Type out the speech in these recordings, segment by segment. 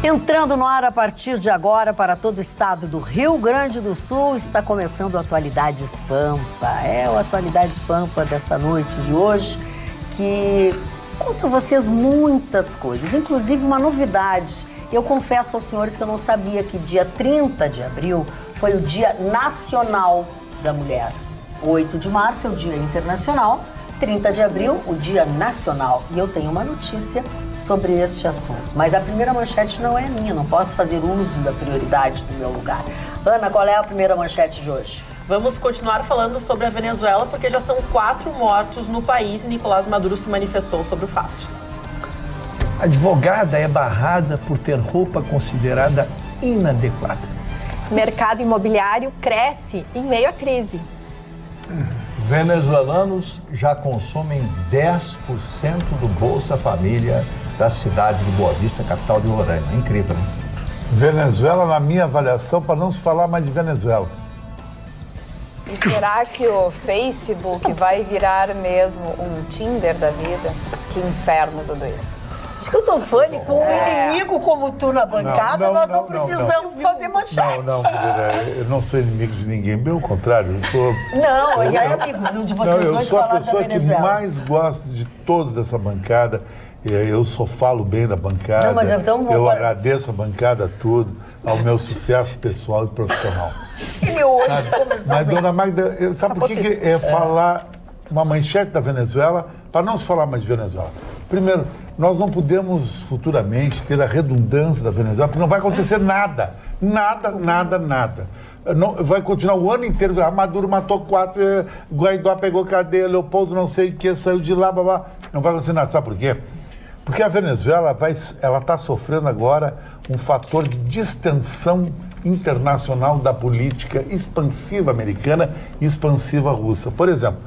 Entrando no ar a partir de agora para todo o estado do Rio Grande do Sul, está começando o Atualidades Pampa. É o Atualidades Pampa dessa noite de hoje, que conta a vocês muitas coisas, inclusive uma novidade. Eu confesso aos senhores que eu não sabia que dia 30 de abril foi o Dia Nacional da Mulher. 8 de março é o Dia Internacional, 30 de abril, o Dia Nacional. E eu tenho uma notícia sobre este assunto. Mas a primeira manchete não é minha, não posso fazer uso da prioridade do meu lugar. Ana, qual é a primeira manchete de hoje? Vamos continuar falando sobre a Venezuela, porque já são 4 mortos no país e Nicolás Maduro se manifestou sobre o fato. A advogada é barrada por ter roupa considerada inadequada. Mercado imobiliário cresce em meio à crise. Venezuelanos já consomem 10% do Bolsa Família da cidade de Boa Vista, capital de Roraima. Incrível, né? Venezuela, na minha avaliação, para não se falar mais de Venezuela. E será que o Facebook vai virar mesmo um Tinder da vida? Que inferno tudo isso. Acho que eu tô fã com um inimigo como tu na bancada, nós não precisamos fazer manchete. Não, eu não sou inimigo de ninguém, pelo contrário, eu sou... Não, e aí, amigo, viu, de vocês eu dois sou a falar pessoa da que Venezuela. mais gosta de todos dessa bancada, eu só falo bem da bancada, Não, mas então, eu agradeço a bancada tudo, ao meu sucesso pessoal e profissional. Ele hoje começou Mas, bem. dona Magda, sabe por que é falar uma manchete da Venezuela, para não se falar mais de Venezuela? Primeiro, nós não podemos futuramente ter a redundância da Venezuela, porque não vai acontecer nada. Nada. Não, vai continuar o ano inteiro. Maduro matou 4, Guaidó pegou cadeia, Leopoldo não sei o que, saiu de lá, blá. Não vai acontecer nada. Sabe por quê? Porque a Venezuela está sofrendo agora um fator de distensão internacional da política expansiva americana e expansiva russa. Por exemplo,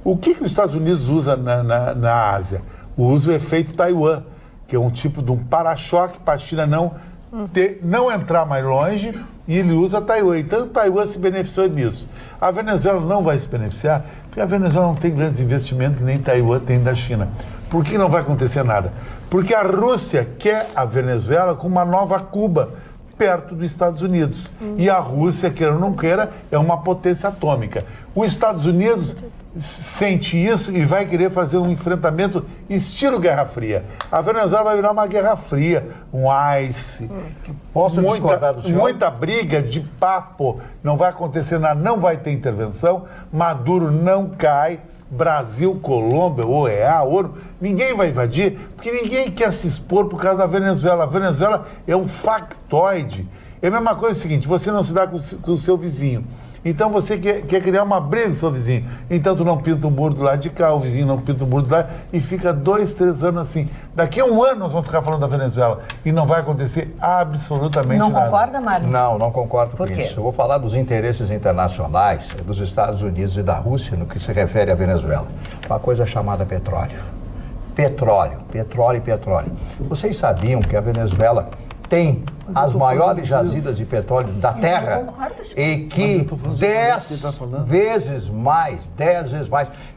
o que os Estados Unidos usa na Ásia? Usa o efeito Taiwan, que é um tipo de um para-choque para a China não entrar mais longe, e ele usa Taiwan. Então, Taiwan se beneficiou disso. A Venezuela não vai se beneficiar, porque a Venezuela não tem grandes investimentos que nem Taiwan tem da China. Por que não vai acontecer nada? Porque a Rússia quer a Venezuela com uma nova Cuba, perto dos Estados Unidos. E a Rússia, queira ou não queira, é uma potência atômica. Os Estados Unidos sente isso e vai querer fazer um enfrentamento estilo Guerra Fria. A Venezuela vai virar uma Guerra Fria, um ice. Posso discordar do senhor? Muita briga de papo, não vai acontecer nada, não vai ter intervenção, Maduro não cai, Brasil, Colômbia, OEA, ONU, ninguém vai invadir, porque ninguém quer se expor por causa da Venezuela. A Venezuela é um factoide. É a mesma coisa, seguinte, você não se dá com o seu vizinho. Então você quer criar uma briga com o seu vizinho. Então tu não pinta o muro do lado de cá, o vizinho não pinta o muro do lado, e fica 2, 3 anos assim. Daqui a um ano nós vamos ficar falando da Venezuela e não vai acontecer absolutamente nada. Não concorda, Mário? Não concordo com Por quê? isso. Eu vou falar dos interesses internacionais dos Estados Unidos e da Rússia no que se refere à Venezuela. Uma coisa chamada petróleo. Petróleo. Vocês sabiam que a Venezuela tem as maiores jazidas de petróleo da Terra e que 10 vezes mais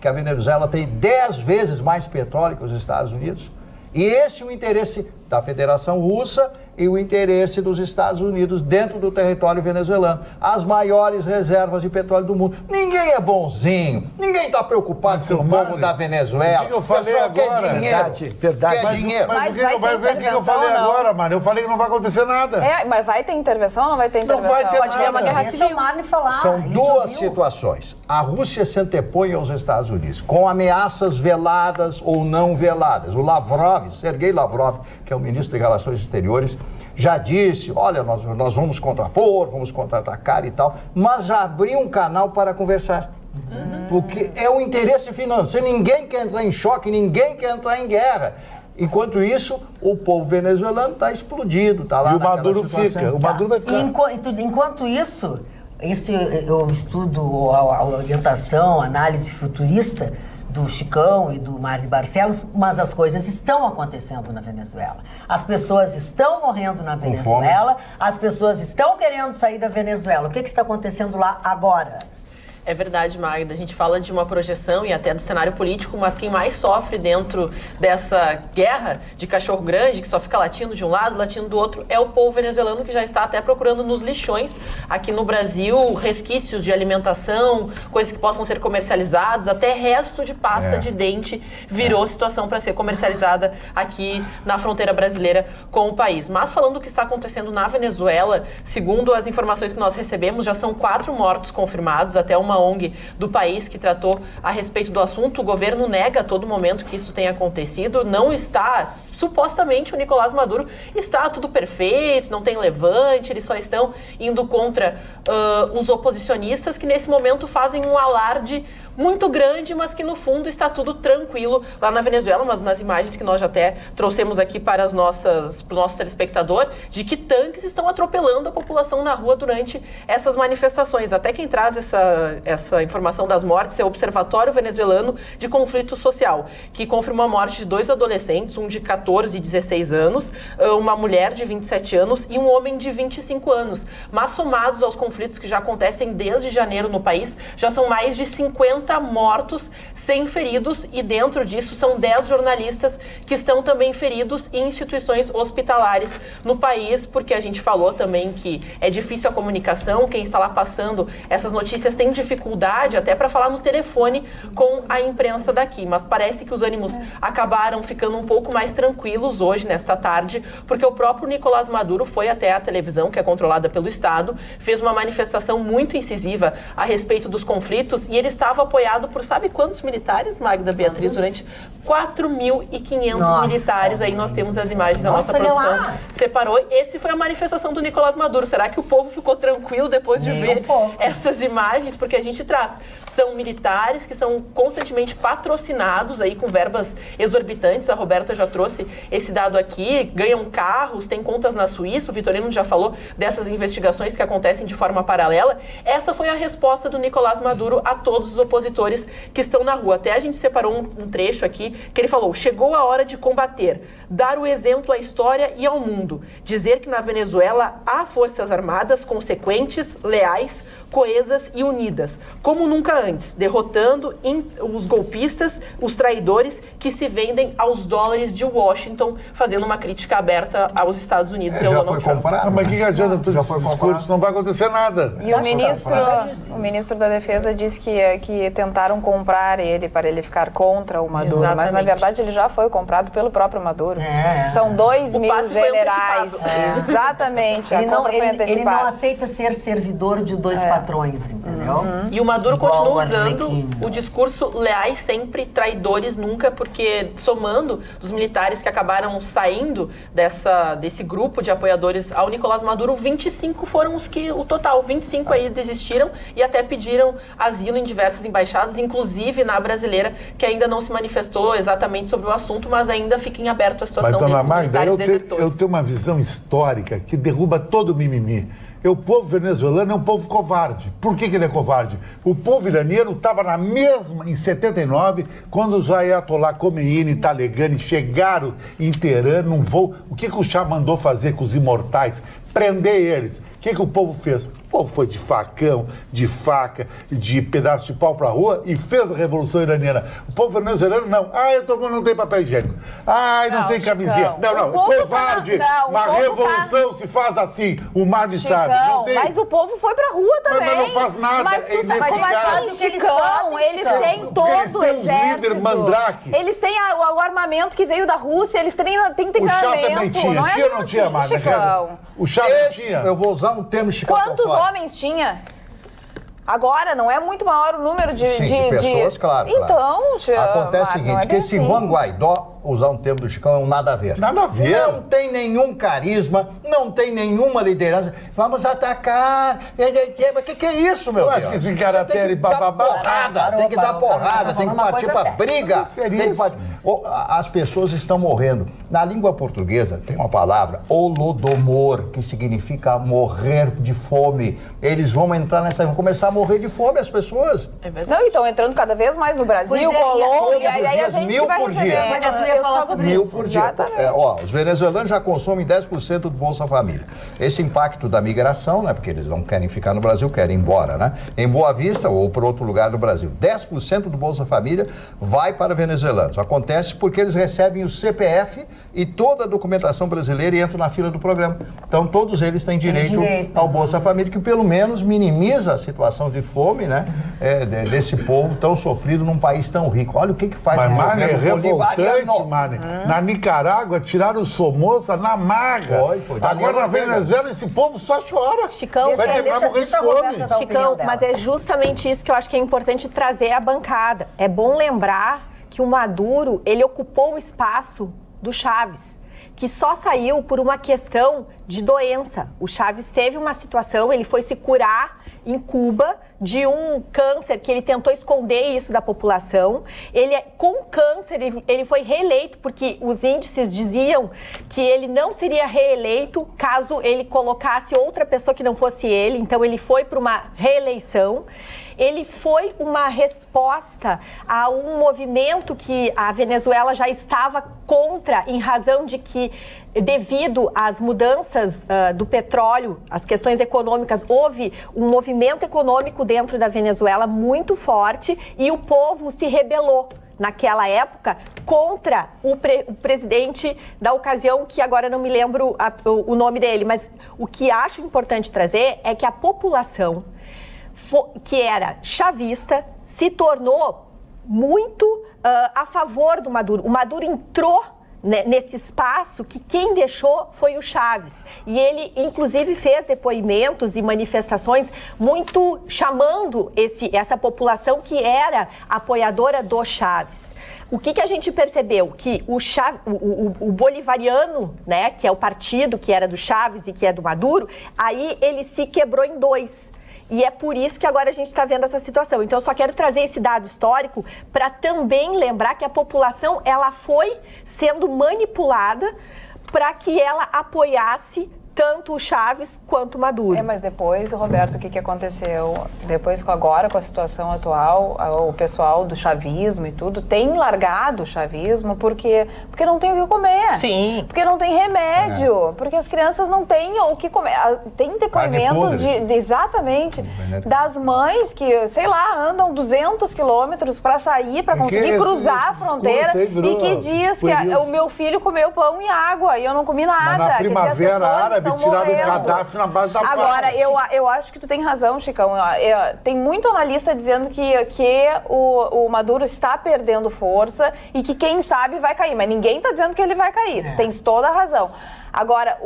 que a Venezuela tem 10 vezes mais petróleo que os Estados Unidos? E esse é o interesse da Federação Russa e o interesse dos Estados Unidos dentro do território venezuelano. As maiores reservas de petróleo do mundo. Ninguém é bonzinho, ninguém está preocupado com o povo da Venezuela. O que eu falei agora? Quer dinheiro. Verdade. Quer dinheiro. Mas vai ver o que eu falei agora, Mário. Eu falei que não vai acontecer nada. Mas vai ter intervenção ou não vai ter Não intervenção? vai ter Pode ter uma nada. guerra Deixa civil. o Mário falar. São a gente duas ouviu. situações. A Rússia se antepõe aos Estados Unidos com ameaças veladas ou não veladas. O Lavrov, Sergei Lavrov, que é o ministro de Relações Exteriores, já disse, olha, nós vamos contrapor, vamos contra-atacar e tal, mas já abriu um canal para conversar. Porque é o interesse financeiro, ninguém quer entrar em choque, ninguém quer entrar em guerra. Enquanto isso, o povo venezuelano está explodido, está lá E o naquela Maduro situação. fica, o Maduro vai ficar. Enquanto isso, eu estudo a orientação, a análise futurista do Chicão e do Mário Barcelos, mas as coisas estão acontecendo na Venezuela. As pessoas estão morrendo na Venezuela, as pessoas estão querendo sair da Venezuela. O que está acontecendo lá agora? É verdade, Magda. A gente fala de uma projeção e até do cenário político, mas quem mais sofre dentro dessa guerra de cachorro grande, que só fica latindo de um lado, latindo do outro, é o povo venezuelano, que já está até procurando nos lixões aqui no Brasil resquícios de alimentação, coisas que possam ser comercializadas, até resto de pasta de dente virou situação para ser comercializada aqui na fronteira brasileira com o país. Mas falando do que está acontecendo na Venezuela, segundo as informações que nós recebemos, já são 4 mortos confirmados, até uma ONG do país que tratou a respeito do assunto. O governo nega a todo momento que isso tenha acontecido, não está, supostamente o Nicolás Maduro está tudo perfeito, não tem levante, eles só estão indo contra os oposicionistas, que nesse momento fazem um alarde muito grande, mas que no fundo está tudo tranquilo lá na Venezuela, mas nas imagens que nós já até trouxemos aqui para o nosso telespectador, de que tanques estão atropelando a população na rua durante essas manifestações. Até quem traz essa informação das mortes é o Observatório Venezuelano de Conflito Social, que confirmou a morte de 2 adolescentes, um de 14 e 16 anos, uma mulher de 27 anos e um homem de 25 anos. Mas somados aos conflitos que já acontecem desde janeiro no país, já são mais de 50 mortos, 100 feridos, e dentro disso são 10 jornalistas que estão também feridos em instituições hospitalares no país, porque a gente falou também que é difícil a comunicação, quem está lá passando essas notícias tem dificuldade até para falar no telefone com a imprensa daqui, mas parece que os ânimos acabaram ficando um pouco mais tranquilos hoje, nesta tarde, porque o próprio Nicolás Maduro foi até a televisão, que é controlada pelo Estado, fez uma manifestação muito incisiva a respeito dos conflitos, e ele estava apoiado por sabe quantos militares, Magda, Beatriz? Durante 4.500 militares. Aí nós temos as imagens, a nossa produção separou. Esse foi a manifestação do Nicolás Maduro. Será que o povo ficou tranquilo depois de ver essas imagens? Porque a gente traz. São militares que são constantemente patrocinados aí com verbas exorbitantes. A Roberta já trouxe esse dado aqui. Ganham carros, têm contas na Suíça. O Vitorino já falou dessas investigações que acontecem de forma paralela. Essa foi a resposta do Nicolás Maduro a todos os opositores que estão na rua. Até a gente separou um trecho aqui que ele falou: chegou a hora de combater, dar o exemplo à história e ao mundo, dizer que na Venezuela há forças armadas consequentes, leais, coesas e unidas, como nunca antes, derrotando os golpistas, os traidores que se vendem aos dólares de Washington, fazendo uma crítica aberta aos Estados Unidos e ao Donald Trump. Mas o que adianta todo esse discurso? Não vai acontecer nada. E o ministro da Defesa disse que tentaram comprar ele para ele ficar contra o Maduro, mas na verdade ele já foi comprado pelo próprio Maduro. São 2.000 generais. Exatamente. Ele não aceita ser servidor de dois patrões, entendeu? E o Maduro continua usando o discurso leais sempre, traidores nunca, porque somando dos militares que acabaram saindo desse grupo de apoiadores ao Nicolás Maduro, 25 foram o total, 25 aí desistiram e até pediram asilo em diversas embaixadas, inclusive na brasileira, que ainda não se manifestou exatamente sobre o assunto, mas ainda fica em aberto a situação desses militares desertores. Eu tenho uma visão histórica que derruba todo o mimimi. O povo venezuelano é um povo covarde. Por que ele é covarde? O povo iraniano estava na mesma, em 79, quando os Ayatollah Khomeini e Talebani chegaram em Teherã num voo. O que o Shah mandou fazer com os imortais? Prender eles. O que o povo fez? O povo foi de facão, de faca, de pedaço de pau para a rua e fez a Revolução Iraniana. O povo venezuelano não. Não tem papel higiênico. Não tem camisinha. Covarde. Uma revolução se faz assim. O mar me sabe. Mas o povo foi para a rua também. Mas não faz nada. Mas tu sabe, Chicão, eles têm todo o exército. Líder Mandrake. Eles têm o armamento que veio da Rússia, eles têm treinamento. O Chá também tinha. Tinha ou não tinha, Marta? O Chá não tinha. Eu vou usar um termo Chicão. Quantos homens tinha? Agora, não é muito maior o número de pessoas, claro. Então, acontece o seguinte, que esse Juan Guaidó, usar um termo do Chicão, é um nada a ver. Nada a ver. Não tem nenhum carisma, não tem nenhuma liderança. Vamos atacar. O que é isso, meu Deus? Eu acho que esse cara tem que dar porrada, tem que dar porrada, tem que partir pra briga. As pessoas estão morrendo. Na língua portuguesa tem uma palavra, holodomor, que significa morrer de fome. Eles vão entrar vão começar a morrer de fome, as pessoas. É verdade. Não, e estão entrando cada vez mais no Brasil, Colômbia, e aí a gente vai receber. Mas a tua ia falar sobre isso. 1.000 por dia. Os venezuelanos já consomem 10% do Bolsa Família. Esse impacto da migração, né, porque eles não querem ficar no Brasil, querem ir embora, né? Em Boa Vista ou por outro lugar do Brasil, 10% do Bolsa Família vai para venezuelanos. Acontece porque eles recebem o CPF e toda a documentação brasileira e entram na fila do programa. Então, todos eles têm direito ao Bolsa Família, que pelo menos minimiza a situação de fome, né, desse povo tão sofrido num país tão rico. Olha o que faz o Marne, é revoltante, Marne. Na Nicarágua, tiraram o Somoza na marra. Foi. Agora na Venezuela, esse povo só chora. Chicão, vai terminar morrer de fome. Chicão, mas é justamente isso que eu acho que é importante trazer à bancada. É bom lembrar que o Maduro, ele ocupou o espaço do Chávez, que só saiu por uma questão de doença. O Chávez teve uma situação, ele foi se curar em Cuba de um câncer que ele tentou esconder isso da população. Com câncer, ele foi reeleito, porque os índices diziam que ele não seria reeleito caso ele colocasse outra pessoa que não fosse ele. Então, ele foi para uma reeleição. Ele foi uma resposta a um movimento que a Venezuela já estava contra, em razão de que, devido às mudanças do petróleo, as questões econômicas, houve um movimento econômico dentro da Venezuela muito forte e o povo se rebelou naquela época contra o presidente da ocasião, que agora não me lembro o nome dele, mas o que acho importante trazer é que a população que era chavista se tornou muito a favor do Maduro. O Maduro entrou nesse espaço que quem deixou foi o Chávez. E ele, inclusive, fez depoimentos e manifestações muito chamando essa população que era apoiadora do Chávez. O que a gente percebeu? Que o bolivariano, né, que é o partido que era do Chávez e que é do Maduro, aí ele se quebrou em dois. E é por isso que agora a gente está vendo essa situação. Então, eu só quero trazer esse dado histórico para também lembrar que a população ela foi sendo manipulada para que ela apoiasse tanto o Chávez quanto o Maduro. Mas depois, Roberto, o que aconteceu? Depois, agora, com a situação atual, o pessoal do chavismo e tudo tem largado o chavismo porque não tem o que comer. Sim. Porque não tem remédio. Porque as crianças não têm o que comer. Tem depoimentos exatamente, das mães que, sei lá, andam 200 quilômetros para sair, para conseguir cruzar a fronteira e que diz que o meu filho comeu pão e água e eu não comi nada. Mas na primavera árabe, tiraram o Gaddafi na base da Agora, eu acho que tu tem razão, Chicão. Tem muito analista dizendo que o Maduro está perdendo força e que quem sabe vai cair. Mas ninguém está dizendo que ele vai cair. Tu tens toda a razão. Agora,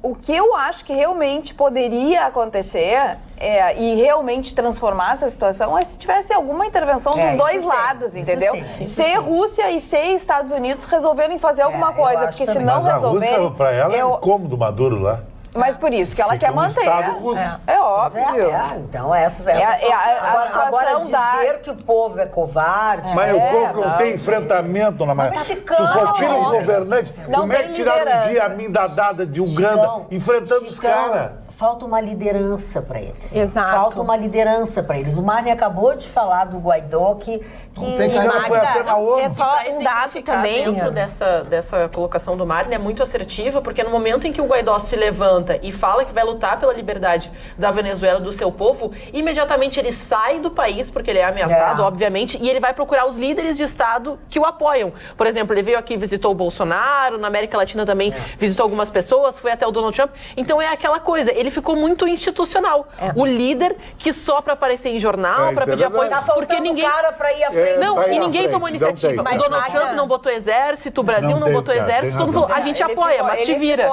o que eu acho que realmente poderia acontecer e realmente transformar essa situação é se tivesse alguma intervenção dos dois lados, entendeu? Se Rússia e se Estados Unidos resolverem fazer alguma coisa, porque se não resolverem... A Rússia, para ela, é incômodo Maduro lá. Mas por isso que ela quer manter. É óbvio. Então, essas agora dizer que o povo é covarde... Mas o povo não tem enfrentamento na maioria. Se só tira um governante, como é que tiraram um dia a mindadada de Uganda enfrentando os caras? Falta uma liderança para eles. Exato. Falta uma liderança para eles. O Marne acabou de falar do Guaidó que é só um dado também. Dentro dessa colocação do Marne é muito assertiva, porque no momento em que o Guaidó se levanta e fala que vai lutar pela liberdade da Venezuela, do seu povo, imediatamente ele sai do país, porque ele é ameaçado, obviamente, e ele vai procurar os líderes de Estado que o apoiam. Por exemplo, ele veio aqui, visitou o Bolsonaro, na América Latina também visitou algumas pessoas, foi até o Donald Trump. Então é aquela coisa, ele ficou muito institucional. O líder que só para aparecer em jornal, para pedir apoio, porque ninguém... cara para ir à frente. E ninguém tomou iniciativa. O Donald Trump não botou exército, o Brasil não botou exército, todo mundo falou, a gente apoia, mas te vira.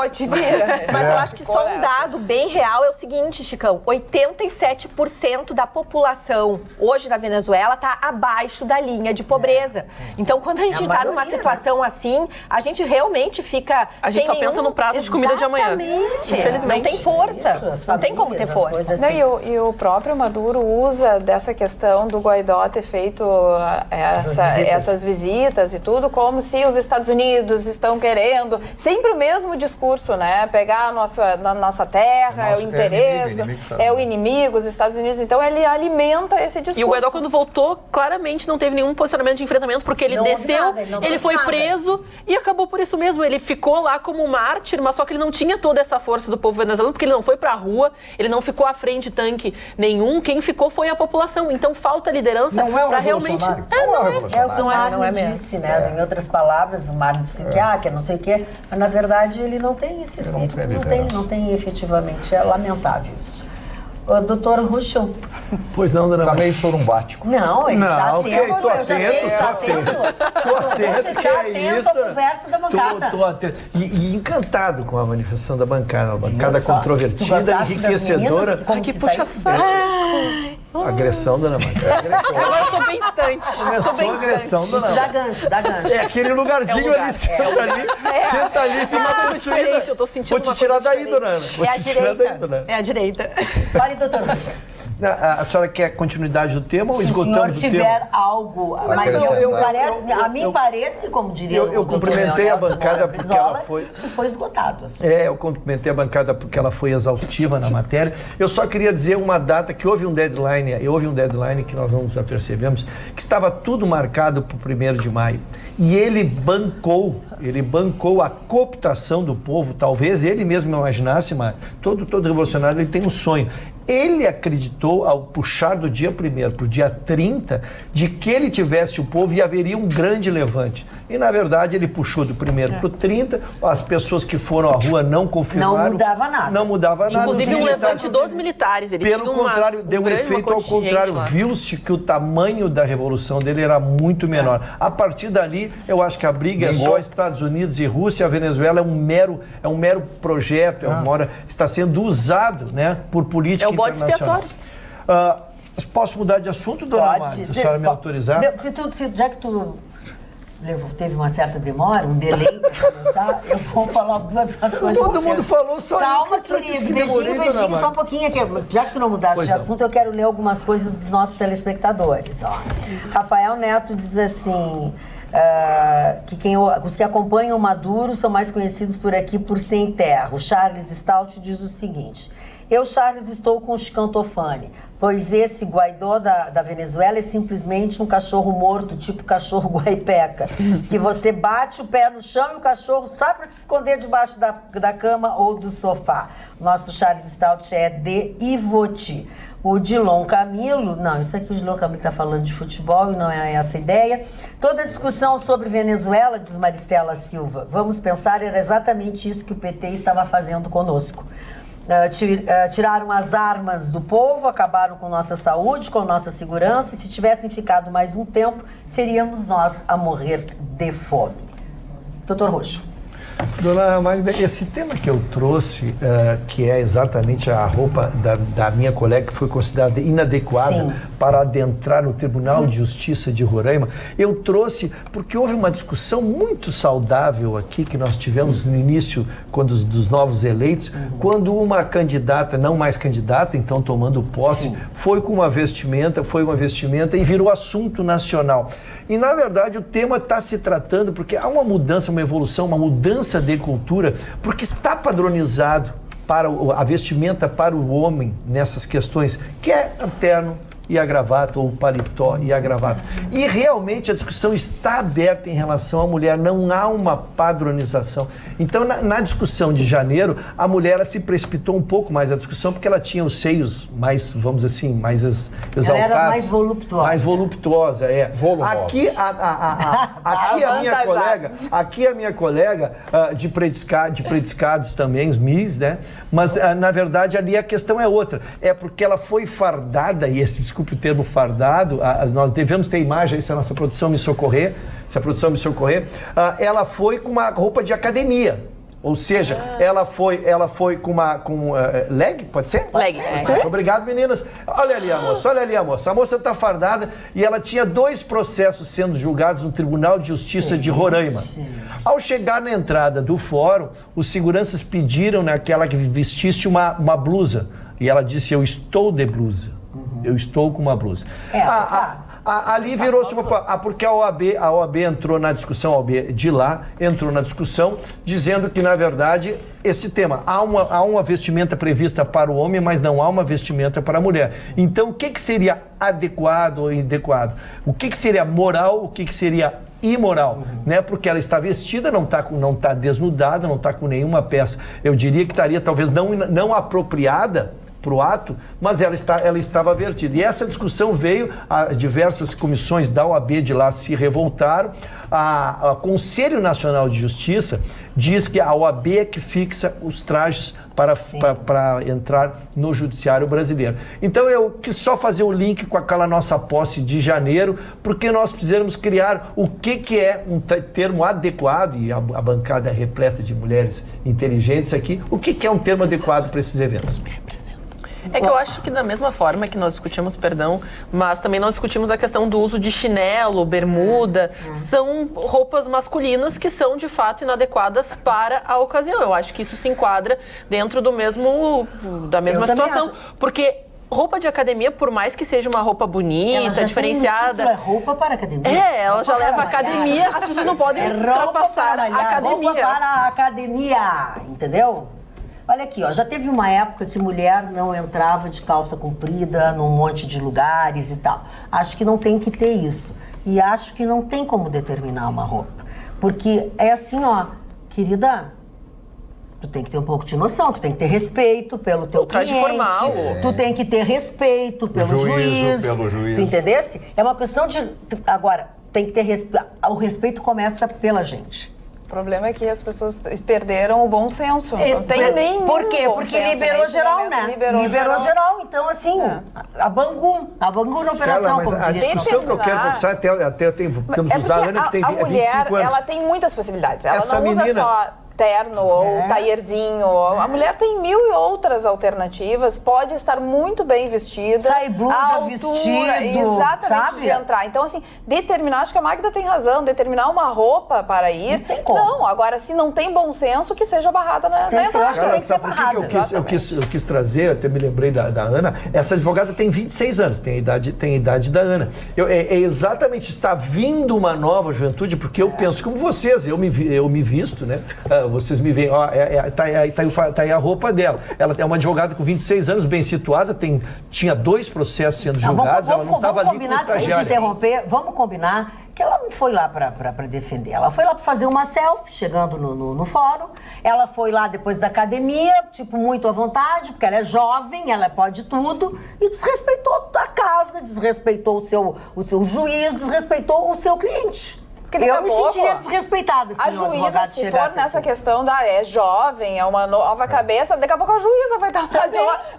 Mas eu acho que só um dado bem real é o seguinte, Chicão, 87% da população hoje na Venezuela está abaixo da linha de pobreza. Então, quando a gente está numa situação assim, a gente realmente fica... A gente só pensa no prato de comida de amanhã. Infelizmente. Não tem força. Não tem como ter força. Assim. E o próprio Maduro usa dessa questão do Guaidó ter feito essas visitas e tudo, como se os Estados Unidos estão querendo, sempre o mesmo discurso, né? Pegar a nossa terra, é o interesse, é o inimigo, os Estados Unidos. Então ele alimenta esse discurso. E o Guaidó, quando voltou, claramente não teve nenhum posicionamento de enfrentamento, porque ele desceu, ele foi preso e acabou por isso mesmo. Ele ficou lá como mártir, mas só que ele não tinha toda essa força do povo venezuelano, porque ele não foi pra rua, ele não ficou à frente de tanque nenhum. Quem ficou foi a população. Então falta liderança para realmente. Não é mesmo. Disse, né? Em outras palavras, o Mário disse que não sei o quê, mas na verdade ele não tem esse espírito, não tem efetivamente. É lamentável isso. O doutor Ruschel. Pois não, dona Maria. Tá meio sorumbático. Não, ele está atento. Tô atento. Está atento à conversa da bancada. Tô atento. E encantado com a manifestação da bancada. Uma bancada controvertida, enriquecedora. Que puxa saco. Agressão, dona Maria. Agora eu tô bem distante. Começou a agressão, dona Maria. Isso dá gancho. É aquele lugarzinho ali, senta ali, fica construída. Eu tô sentindo. Vou te tirar daí, dona Ana. É a direita. Fale, doutor Ruschel. A senhora quer continuidade do tema ou esgotamos o tema? Se o senhor tiver algo, mas a mim parece, como diria o doutor Eu cumprimentei a bancada porque ela foi... que foi esgotado. Assim. Eu cumprimentei a bancada porque ela foi exaustiva na matéria. Eu só queria dizer uma data que houve um deadline que nós não já percebemos, que estava tudo marcado para o 1º de maio. E ele bancou a cooptação do povo, talvez ele mesmo imaginasse, mas todo revolucionário ele tem um sonho. Ele acreditou, ao puxar do dia 1º para o dia 30, de que ele tivesse o povo e haveria um grande levante. E, na verdade, ele puxou do 1º para o 30, as pessoas que foram à rua não confirmaram. Não mudava nada. Inclusive um levante dos militares. Pelo contrário, deu um efeito ao contrário. Viu-se que o tamanho da revolução dele era muito menor. A partir dali, eu acho que a briga é só Estados Unidos e Rússia. A Venezuela é um mero projeto, está sendo usado, né, por política internacional. Posso mudar de assunto, dona Márcia? Se a senhora me autorizar? Já que tu teve uma certa demora, um delay para começar, eu vou falar duas coisas. Todo mundo falou só. Calma, querido, beijinho, só um pouquinho aqui. Já que tu não mudaste de assunto, eu quero ler algumas coisas dos nossos telespectadores. Rafael Neto diz assim... que os que acompanham o Maduro são mais conhecidos por aqui por Sem Terra. O Charles Stout diz o seguinte: eu, Charles, estou com o Chicão Tofani, pois esse Guaidó da Venezuela é simplesmente um cachorro morto, tipo cachorro guaipeca, que você bate o pé no chão e o cachorro sai para se esconder debaixo da cama ou do sofá. Nosso Charles Stout é de Ivoti. O Dilon Camilo, isso aqui o Dilon Camilo está falando de futebol e não é essa a ideia. Toda a discussão sobre Venezuela, diz Maristela Silva, vamos pensar, era exatamente isso que o PT estava fazendo conosco. Tiraram as armas do povo, acabaram com nossa saúde, com nossa segurança, e se tivessem ficado mais um tempo, seríamos nós a morrer de fome. Doutor Roxo. Dona Magda, esse tema que eu trouxe, que é exatamente a roupa da minha colega, que foi considerada inadequada para adentrar no Tribunal de Justiça de Roraima, eu trouxe porque houve uma discussão muito saudável aqui, que nós tivemos no início dos novos eleitos, quando uma candidata, não mais candidata, então tomando posse, foi com uma vestimenta e virou assunto nacional. E, na verdade, o tema está se tratando, porque há uma mudança, uma evolução, uma mudança de cultura, porque está padronizado para a vestimenta para o homem nessas questões, que é a terno e a gravata, ou o paletó e a gravata. E realmente a discussão está aberta em relação à mulher, não há uma padronização. Então, na discussão de janeiro, a mulher se precipitou um pouco mais na discussão, porque ela tinha os seios mais, vamos dizer assim, mais exaltados. Ela era mais voluptuosa. Mais voluptuosa, Aqui a minha colega de predicados também, os Miss, né? Mas, na verdade, ali a questão é outra. É porque ela foi fardada, e desculpe o termo fardado, nós devemos ter imagem aí, se a nossa produção me socorrer, ela foi com uma roupa de academia. Ou seja, ela foi com leg, pode ser? Leg. Obrigado, meninas. Olha ali a moça. A moça está fardada e ela tinha 2 processos sendo julgados no Tribunal de Justiça de Roraima. Ao chegar na entrada do fórum, os seguranças pediram naquela que vestisse uma blusa. E ela disse, eu estou de blusa. Eu estou com uma blusa. Ali virou-se uma... Porque a OAB entrou na discussão, a OAB de lá entrou na discussão, dizendo que, na verdade, esse tema, há uma vestimenta prevista para o homem, mas não há uma vestimenta para a mulher. Então, o que seria adequado ou inadequado? O que seria moral, o que seria imoral, né? Porque ela está vestida, não está desnudada, não está com nenhuma peça. Eu diria que estaria talvez não apropriada para o ato, mas ela estava vertida. E essa discussão veio, diversas comissões da OAB de lá se revoltaram, o Conselho Nacional de Justiça diz que a OAB é que fixa os trajes para entrar no judiciário brasileiro. Então eu quis só fazer o link com aquela nossa posse de janeiro, porque nós precisamos criar o que é um termo adequado, e a bancada é repleta de mulheres inteligentes aqui, o que é um termo adequado para esses eventos? É que eu acho que da mesma forma que nós discutimos, mas também nós discutimos a questão do uso de chinelo, bermuda, são roupas masculinas que são de fato inadequadas para a ocasião. Eu acho que isso se enquadra dentro da mesma situação, porque roupa de academia, por mais que seja uma roupa bonita, diferenciada... Tem um título, é roupa para academia. Ela já leva a academia, as pessoas não podem ultrapassar a academia. Roupa para a academia, entendeu? Olha aqui, já teve uma época que mulher não entrava de calça comprida num monte de lugares e tal. Acho que não tem que ter isso. E acho que não tem como determinar uma roupa. Porque é assim, querida, tu tem que ter um pouco de noção, tu tem que ter respeito pelo teu cliente. Traje formal. Tu tem que ter respeito pelo juiz. Tu entendesse? É uma questão de... Agora, tem que ter respeito. O respeito começa pela gente. O problema é que as pessoas perderam o bom senso. Não tem nenhum. Por quê? Porque liberou geral, né? Liberou geral. Então, assim, a Bangu na operação, mas a discussão que eu quero conversar, até temos usar a Ana, que tem 25 anos. Ela tem muitas possibilidades. Ela não usa só terno ou taierzinho. A mulher tem mil e outras alternativas, pode estar muito bem vestida. Sai blusa, vestido, exatamente, sabe? de entrar. Então, assim, acho que a Magda tem razão, determinar uma roupa para ir. Não tem como. Não, agora, se não tem bom senso, que seja barrada na entrada. Cara, sabe por que eu quis trazer, até me lembrei da Ana, essa advogada tem 26 anos, tem a idade da Ana. É exatamente, está vindo uma nova juventude, porque eu penso como vocês, eu me visto, né? Vocês me veem, tá aí a roupa dela. Ela é uma advogada com 26 anos, bem situada, tinha 2 processos sendo julgados, ela não estava ali como estagiária. Vamos combinar que ela não foi lá para defender, ela foi lá para fazer uma selfie, chegando no fórum, ela foi lá depois da academia, muito à vontade, porque ela é jovem, ela pode tudo, e desrespeitou a casa, desrespeitou o seu juiz, desrespeitou o seu cliente. Eu me sentiria desrespeitada se a juíza, se for nessa questão é jovem, é uma nova cabeça, daqui a pouco a juísa vai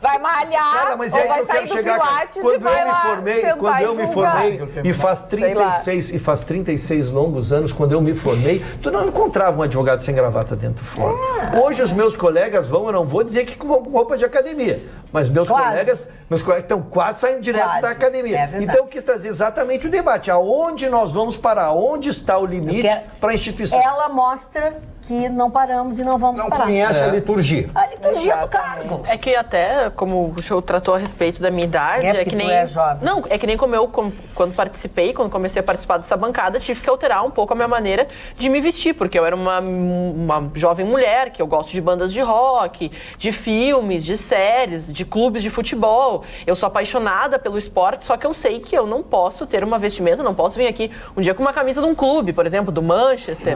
vai malhar, ou vai sair do pilates e vai lá sentar. Quando eu me formei, e faz 36 longos anos, quando eu me formei, tu não encontrava um advogado sem gravata dentro do fórum. Hoje os meus colegas eu não vou dizer que vão com roupa de academia, mas meus colegas estão quase saindo direto da academia. Então eu quis trazer exatamente o debate, aonde nós vamos parar, onde está o limite para a instituição. Ela mostra que não paramos e não vamos parar. Não conhece a liturgia. A liturgia do cargo. É que até, como o show tratou a respeito da minha idade, é que nem... tu é jovem. Não, é que nem como eu, quando comecei a participar dessa bancada, tive que alterar um pouco a minha maneira de me vestir, porque eu era uma jovem mulher, que eu gosto de bandas de rock, de filmes, de séries, de clubes de futebol. Eu sou apaixonada pelo esporte, só que eu sei que eu não posso ter uma vestimenta, não posso vir aqui um dia com uma camisa de um clube, por exemplo, do Manchester.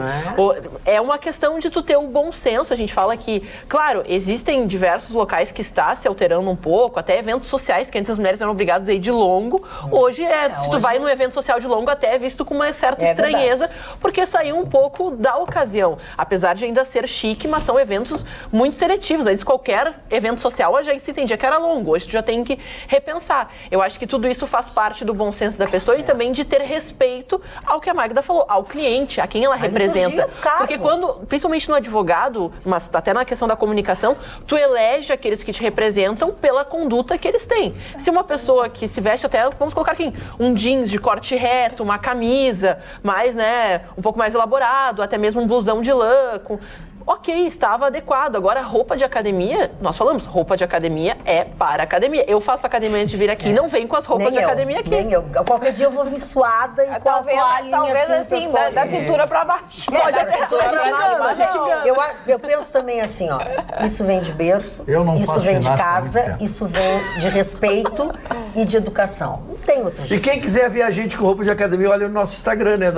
É uma questão de tu ter um bom senso. A gente fala que, claro, existem diversos locais que está se alterando um pouco, até eventos sociais que antes as mulheres eram obrigadas a ir de longo. Hoje, se tu vai num evento social de longo, até é visto com uma certa estranheza, porque saiu um pouco da ocasião. Apesar de ainda ser chique, mas são eventos muito seletivos. Antes, qualquer evento social, já se entendia que era longo. Hoje, tu já tem que repensar. Eu acho que tudo isso faz parte do bom senso da pessoa e também de ter respeito ao que a Magda falou, ao cliente, a quem ela representa. Porque quando principalmente no advogado, mas até na questão da comunicação, tu elege aqueles que te representam pela conduta que eles têm. Se uma pessoa que se veste até, vamos colocar aqui, um jeans de corte reto, uma camisa mais, né, um pouco mais elaborado, até mesmo um blusão de lã, ok, estava adequado. Agora, roupa de academia, nós falamos, roupa de academia é para academia. Eu faço academia antes de vir aqui, não vem com as roupas de academia aqui. Nem eu. Qualquer dia eu vou vir suada e com a toalhinha talvez assim, da cintura para baixo. Pode eu penso também assim, ó, isso vem de berço, isso vem de casa, isso vem de respeito e de educação. Não tem outro jeito. E quem quiser ver a gente com roupa de academia, olha o nosso Instagram, né?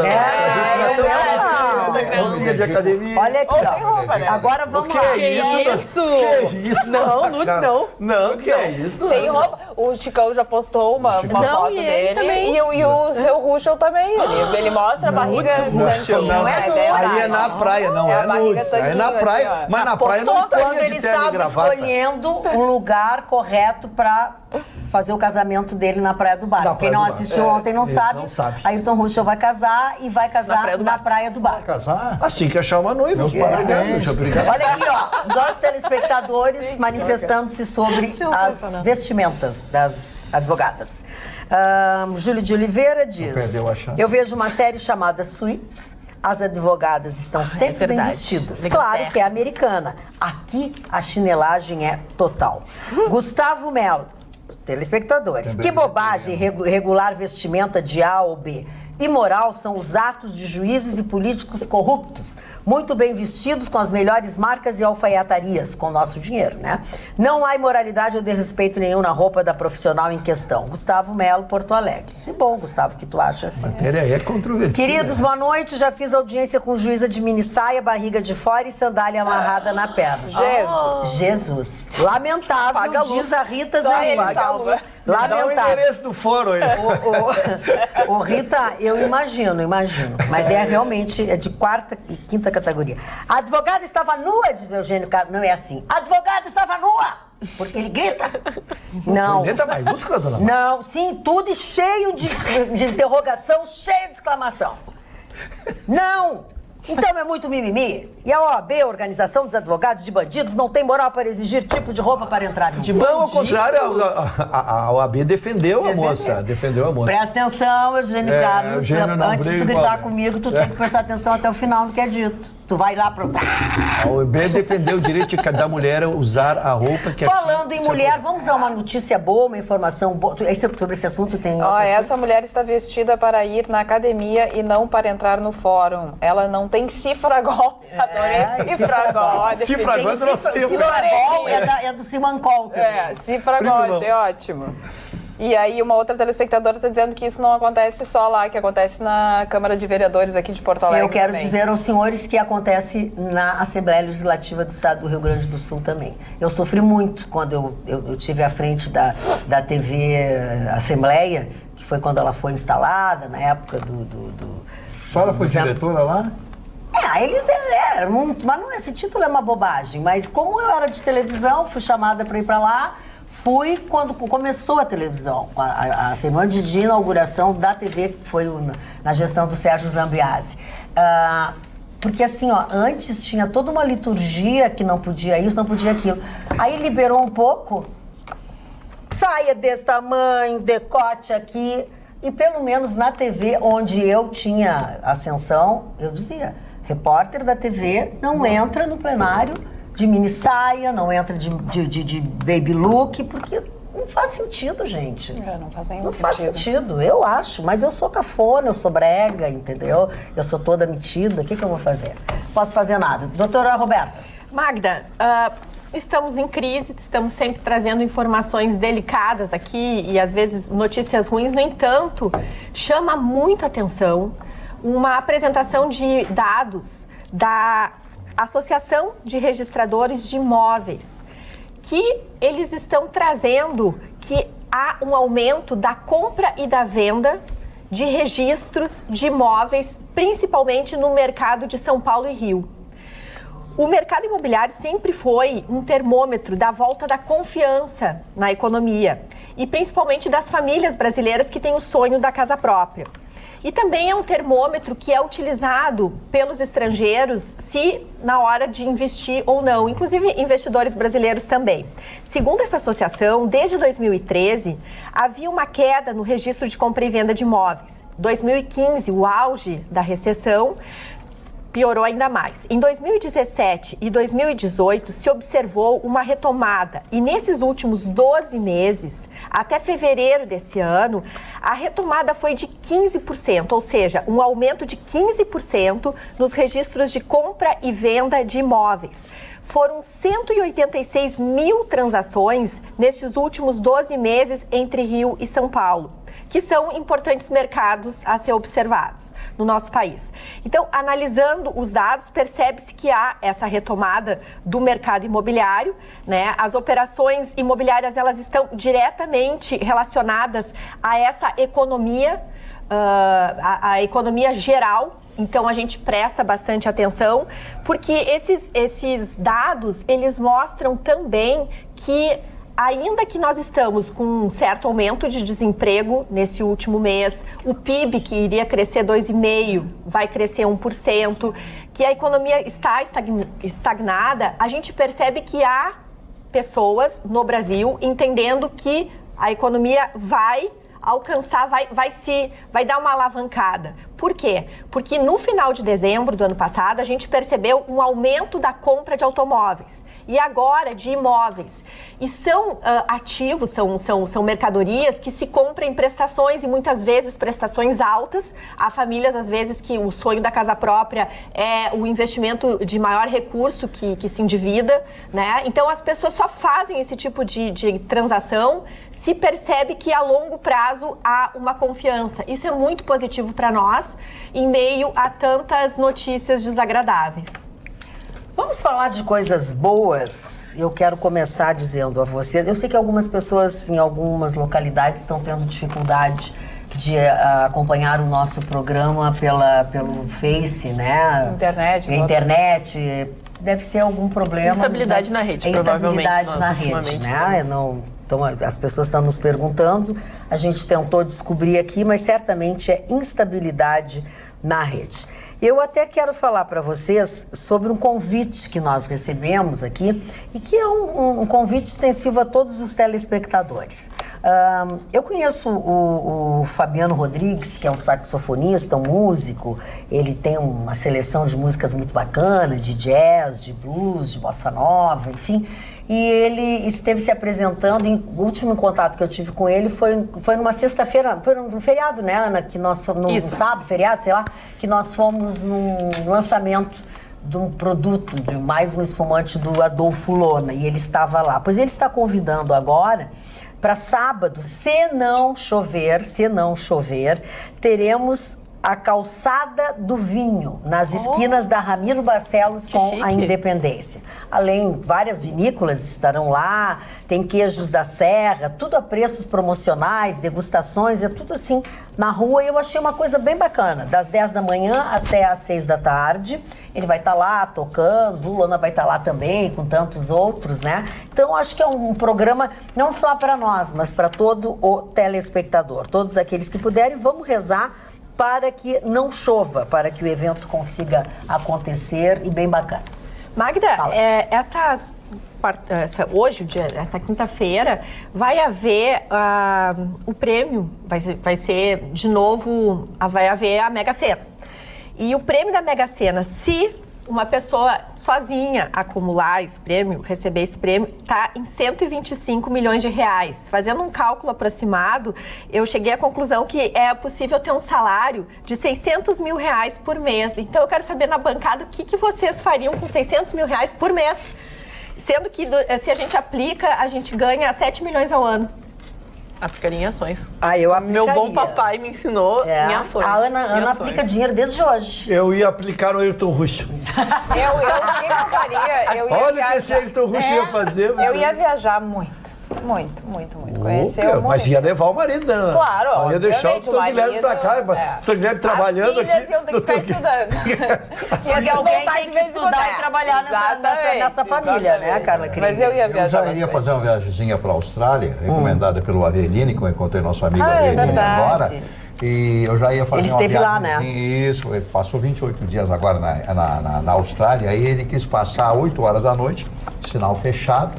Roupinha de academia. Olha aqui, ó. Agora vamos lá. Que isso? Não, nudes não. Não, que é isso? Sem roupa. O Chicão já postou uma foto dele. Também. E o seu Ruschel também. Ele mostra a barriga. Não é nude. Aí é na praia, não é nude. Aí é na praia. Mas na praia não estaria quando ele estava escolhendo o lugar correto para fazer o casamento dele na Praia do Bar. Quem não assistiu ontem não sabe. Ayrton Ruschel vai casar e vai casar na Praia do Bar. Vai casar? Assim que achar uma noiva. Meus parabéns. Olha aqui, ó, nossos telespectadores manifestando-se sobre as vestimentas das advogadas. Júlio de Oliveira diz: eu vejo uma série chamada Suits. As advogadas estão sempre bem vestidas. Claro que é americana. Aqui a chinelagem é total. Gustavo Melo, telespectadores. Que bobagem regular vestimenta de A ou B. Imoral são os atos de juízes e políticos corruptos, muito bem vestidos com as melhores marcas e alfaiatarias, com nosso dinheiro, né? Não há imoralidade ou desrespeito nenhum na roupa da profissional em questão. Gustavo Melo, Porto Alegre. Que bom, Gustavo, que tu acha assim. A matéria aí é controvertida. Queridos, boa noite. Já fiz audiência com juíza de minissaia, barriga de fora e sandália amarrada na perna. Jesus. Lamentável, diz a Rita Zanini. Lamentável. Dá o endereço do fórum aí. Ô, Rita, eu imagino. Mas realmente de quarta e quinta categoria. A advogada estava nua, diz Eugênio Carlos. Não é assim. A advogada estava nua! Porque ele grita. Não. Letra maiúscula, dona Márcia? Não, sim, tudo e cheio de interrogação, cheio de exclamação. Não! Então é muito mimimi. E a OAB, a Organização dos Advogados de Bandidos, não tem moral para exigir tipo de roupa para entrar em Não, ao contrário, a OAB defendeu a moça. Presta atenção, Eugênio Carlos. Antes de tu gritar comigo, tu tem que prestar atenção até o final no que é dito. Tu vai lá pro... A OAB defendeu o direito da mulher usar a roupa que... Falando em mulher, vamos dar uma notícia boa, uma informação boa. Sobre esse assunto tem essa mulher está vestida para ir na academia e não para entrar no fórum. Ela não tem cifragol. Adorei cifragol. Cifragol é do Simancol também. Cifragol, é ótimo. E aí uma outra telespectadora está dizendo que isso não acontece só lá, que acontece na Câmara de Vereadores aqui de Porto Alegre. Eu quero dizer aos senhores que acontece na Assembleia Legislativa do Estado do Rio Grande do Sul também. Eu sofri muito quando eu estive à frente da TV Assembleia, que foi quando ela foi instalada, na época A senhora foi diretora lá? Eles eram, mas não, esse título é uma bobagem, mas como eu era de televisão, fui chamada para ir para lá. Fui quando começou a televisão, a semana de inauguração da TV, que foi na gestão do Sérgio Zambiasi. Porque assim, antes tinha toda uma liturgia que não podia isso, não podia aquilo. Aí liberou um pouco, saia desse tamanho, decote aqui. E pelo menos na TV, onde eu tinha ascensão, eu dizia, repórter da TV não entra no plenário de mini saia, não entra de baby look, porque não faz sentido, gente. Não faz sentido, eu acho, mas eu sou cafona, eu sou brega, entendeu? Eu sou toda metida, o que eu vou fazer? Posso fazer nada. Doutora Roberta. Magda, estamos em crise, estamos sempre trazendo informações delicadas aqui e às vezes notícias ruins, no entanto, chama muito atenção uma apresentação de dados da Associação de Registradores de Imóveis, que eles estão trazendo que há um aumento da compra e da venda de registros de imóveis, principalmente no mercado de São Paulo e Rio. O mercado imobiliário sempre foi um termômetro da volta da confiança na economia e principalmente das famílias brasileiras que têm o sonho da casa própria. E também é um termômetro que é utilizado pelos estrangeiros se na hora de investir ou não, inclusive investidores brasileiros também. Segundo essa associação, desde 2013, havia uma queda no registro de compra e venda de imóveis. 2015, o auge da recessão, piorou ainda mais. Em 2017 e 2018, se observou uma retomada. E nesses últimos 12 meses, até fevereiro desse ano, a retomada foi de 15%, ou seja, um aumento de 15% nos registros de compra e venda de imóveis. Foram 186 mil transações nestes últimos 12 meses entre Rio e São Paulo, que são importantes mercados a ser observados no nosso país. Então, analisando os dados, percebe-se que há essa retomada do mercado imobiliário, né? As operações imobiliárias, elas estão diretamente relacionadas a essa economia, a economia geral. Então, a gente presta bastante atenção, porque esses dados, eles mostram também que ainda que nós estamos com um certo aumento de desemprego nesse último mês, o PIB, que iria crescer 2,5%, vai crescer 1%, que a economia está estagnada, a gente percebe que há pessoas no Brasil entendendo que a economia vai alcançar, vai dar uma alavancada. Por quê? Porque no final de dezembro do ano passado, a gente percebeu um aumento da compra de automóveis e agora de imóveis. E são ativos, são mercadorias que se compram em prestações e muitas vezes prestações altas. Há famílias, às vezes, que o sonho da casa própria é o investimento de maior recurso que se endivida, né? Então, as pessoas só fazem esse tipo de transação se percebe que a longo prazo há uma confiança. Isso é muito positivo para nós, em meio a tantas notícias desagradáveis. Vamos falar de coisas boas. Eu quero começar dizendo a você, eu sei que algumas pessoas em algumas localidades estão tendo dificuldade de acompanhar o nosso programa pelo Face, né? Internet. Deve ser algum problema. Instabilidade na rede, provavelmente. Instabilidade na rede, né? Então, as pessoas estão nos perguntando, a gente tentou descobrir aqui, mas certamente é instabilidade na rede. Eu até quero falar para vocês sobre um convite que nós recebemos aqui e que é um convite extensivo a todos os telespectadores. Eu conheço o Fabiano Rodrigues, que é um saxofonista, um músico. Ele tem uma seleção de músicas muito bacana, de jazz, de blues, de bossa nova, enfim. E ele esteve se apresentando, o último contato que eu tive com ele foi numa sexta-feira, foi num feriado, né, Ana? Que nós fomos, num sábado, feriado, sei lá, que nós fomos num lançamento de um produto, de mais um espumante do Adolfo Lona, e ele estava lá. Pois ele está convidando agora, para sábado, se não chover, teremos a Calçada do Vinho, nas esquinas da Ramiro Barcelos com a Independência. Além, várias vinícolas estarão lá, tem queijos da serra, tudo a preços promocionais, degustações, é tudo assim na rua. E eu achei uma coisa bem bacana, das 10 da manhã até às 6 da tarde. Ele vai estar lá tocando, o Lona vai estar lá também, com tantos outros, né? Então, acho que é um programa não só para nós, mas para todo o telespectador. Todos aqueles que puderem, vamos rezar para que não chova, para que o evento consiga acontecer e bem bacana. Magda, hoje, essa quinta-feira, vai haver o prêmio, vai ser de novo, vai haver a Mega Sena. E o prêmio da Mega Sena, se uma pessoa sozinha acumular esse prêmio, receber esse prêmio, está em 125 milhões de reais. Fazendo um cálculo aproximado, eu cheguei à conclusão que é possível ter um salário de 600 mil reais por mês. Então, eu quero saber na bancada o que vocês fariam com 600 mil reais por mês. Sendo que, se a gente aplica, a gente ganha 7 milhões ao ano. Aplicaria em ações. Eu aplicaria. Meu bom papai me ensinou em ações. A Ana aplica dinheiro desde hoje. Eu ia aplicar no Ayrton Russo. Eu faria. Olha o que esse Ayrton Russo ia fazer. Eu ia viajar muito. Conhecer o mundo. Mas ia levar o marido, né? Claro, ia deixar o doutor Guilherme pra cá. O doutor Guilherme trabalhando aqui. As filhas iam ter que ficar estudando. Alguém tem que estudar e trabalhar nessa família, né, Casa Cris? Mas eu ia viajar. Eu já iria fazer uma viagemzinha para a Austrália, recomendada pelo Aveline, que eu encontrei nosso amigo Aveline agora. E eu já ia fazer ele uma esteve lá, né? Isso, ele passou 28 dias agora na Austrália, aí ele quis passar 8 horas da noite, sinal fechado,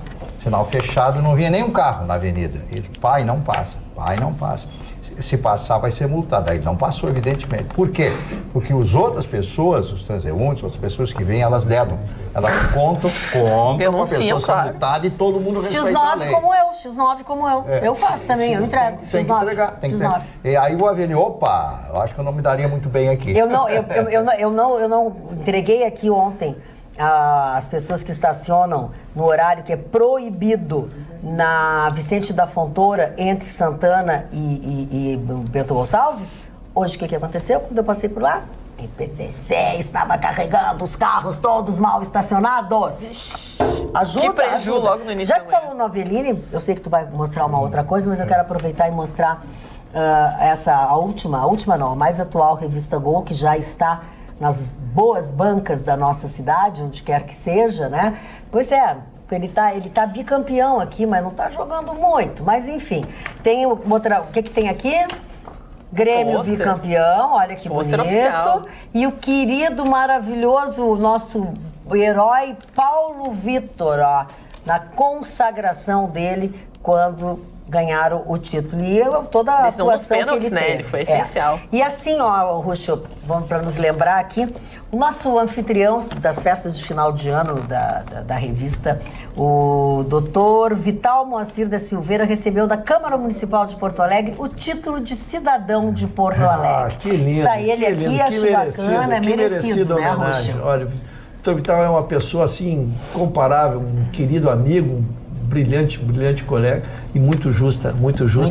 não vinha nenhum carro na avenida. Ele disse, pai, não passa. Se passar vai ser multado. Aí não passou, evidentemente. Por quê? Porque as outras pessoas, os transeuntes, outras pessoas que vêm, elas dedam. Elas contam uma pessoa ser multada e todo mundo respeita a lei. X9 como eu. Eu faço também, eu entrego. Tem que entregar, tem que entregar. E aí o Avenida, opa, eu acho que eu não me daria muito bem aqui. Eu não entreguei aqui ontem as pessoas que estacionam no horário que é proibido na Vicente da Fontoura, entre Santana e Bento Gonçalves. Hoje, o que aconteceu quando eu passei por lá? A IPTC estava carregando os carros todos mal estacionados. Ajuda, que preju logo no início. Já que falou no Aveline, eu sei que tu vai mostrar uma outra coisa, mas eu quero aproveitar e mostrar a mais atual revista Gol, que já está nas boas bancas da nossa cidade, onde quer que seja, né? Pois é, ele tá bicampeão aqui, mas não tá jogando muito. Mas enfim, tem outra. O que tem aqui? Grêmio Poster. Bicampeão, olha que Poster bonito. oficial. E o querido, maravilhoso, nosso herói Paulo Vitor, ó, na consagração dele quando ganharam o título. E toda a atuação que ele teve. Ele foi essencial. E assim, ó, Ruxo, vamos para nos lembrar aqui, o nosso anfitrião das festas de final de ano da revista, o doutor Vital Moacir da Silveira, recebeu da Câmara Municipal de Porto Alegre o título de cidadão de Porto Alegre. Que lindo. Está ele aqui, lindo, acho bacana, é merecido, né, Ruxo? Olha, o doutor Vital é uma pessoa, assim, comparável, um querido amigo, um brilhante colega e muito justa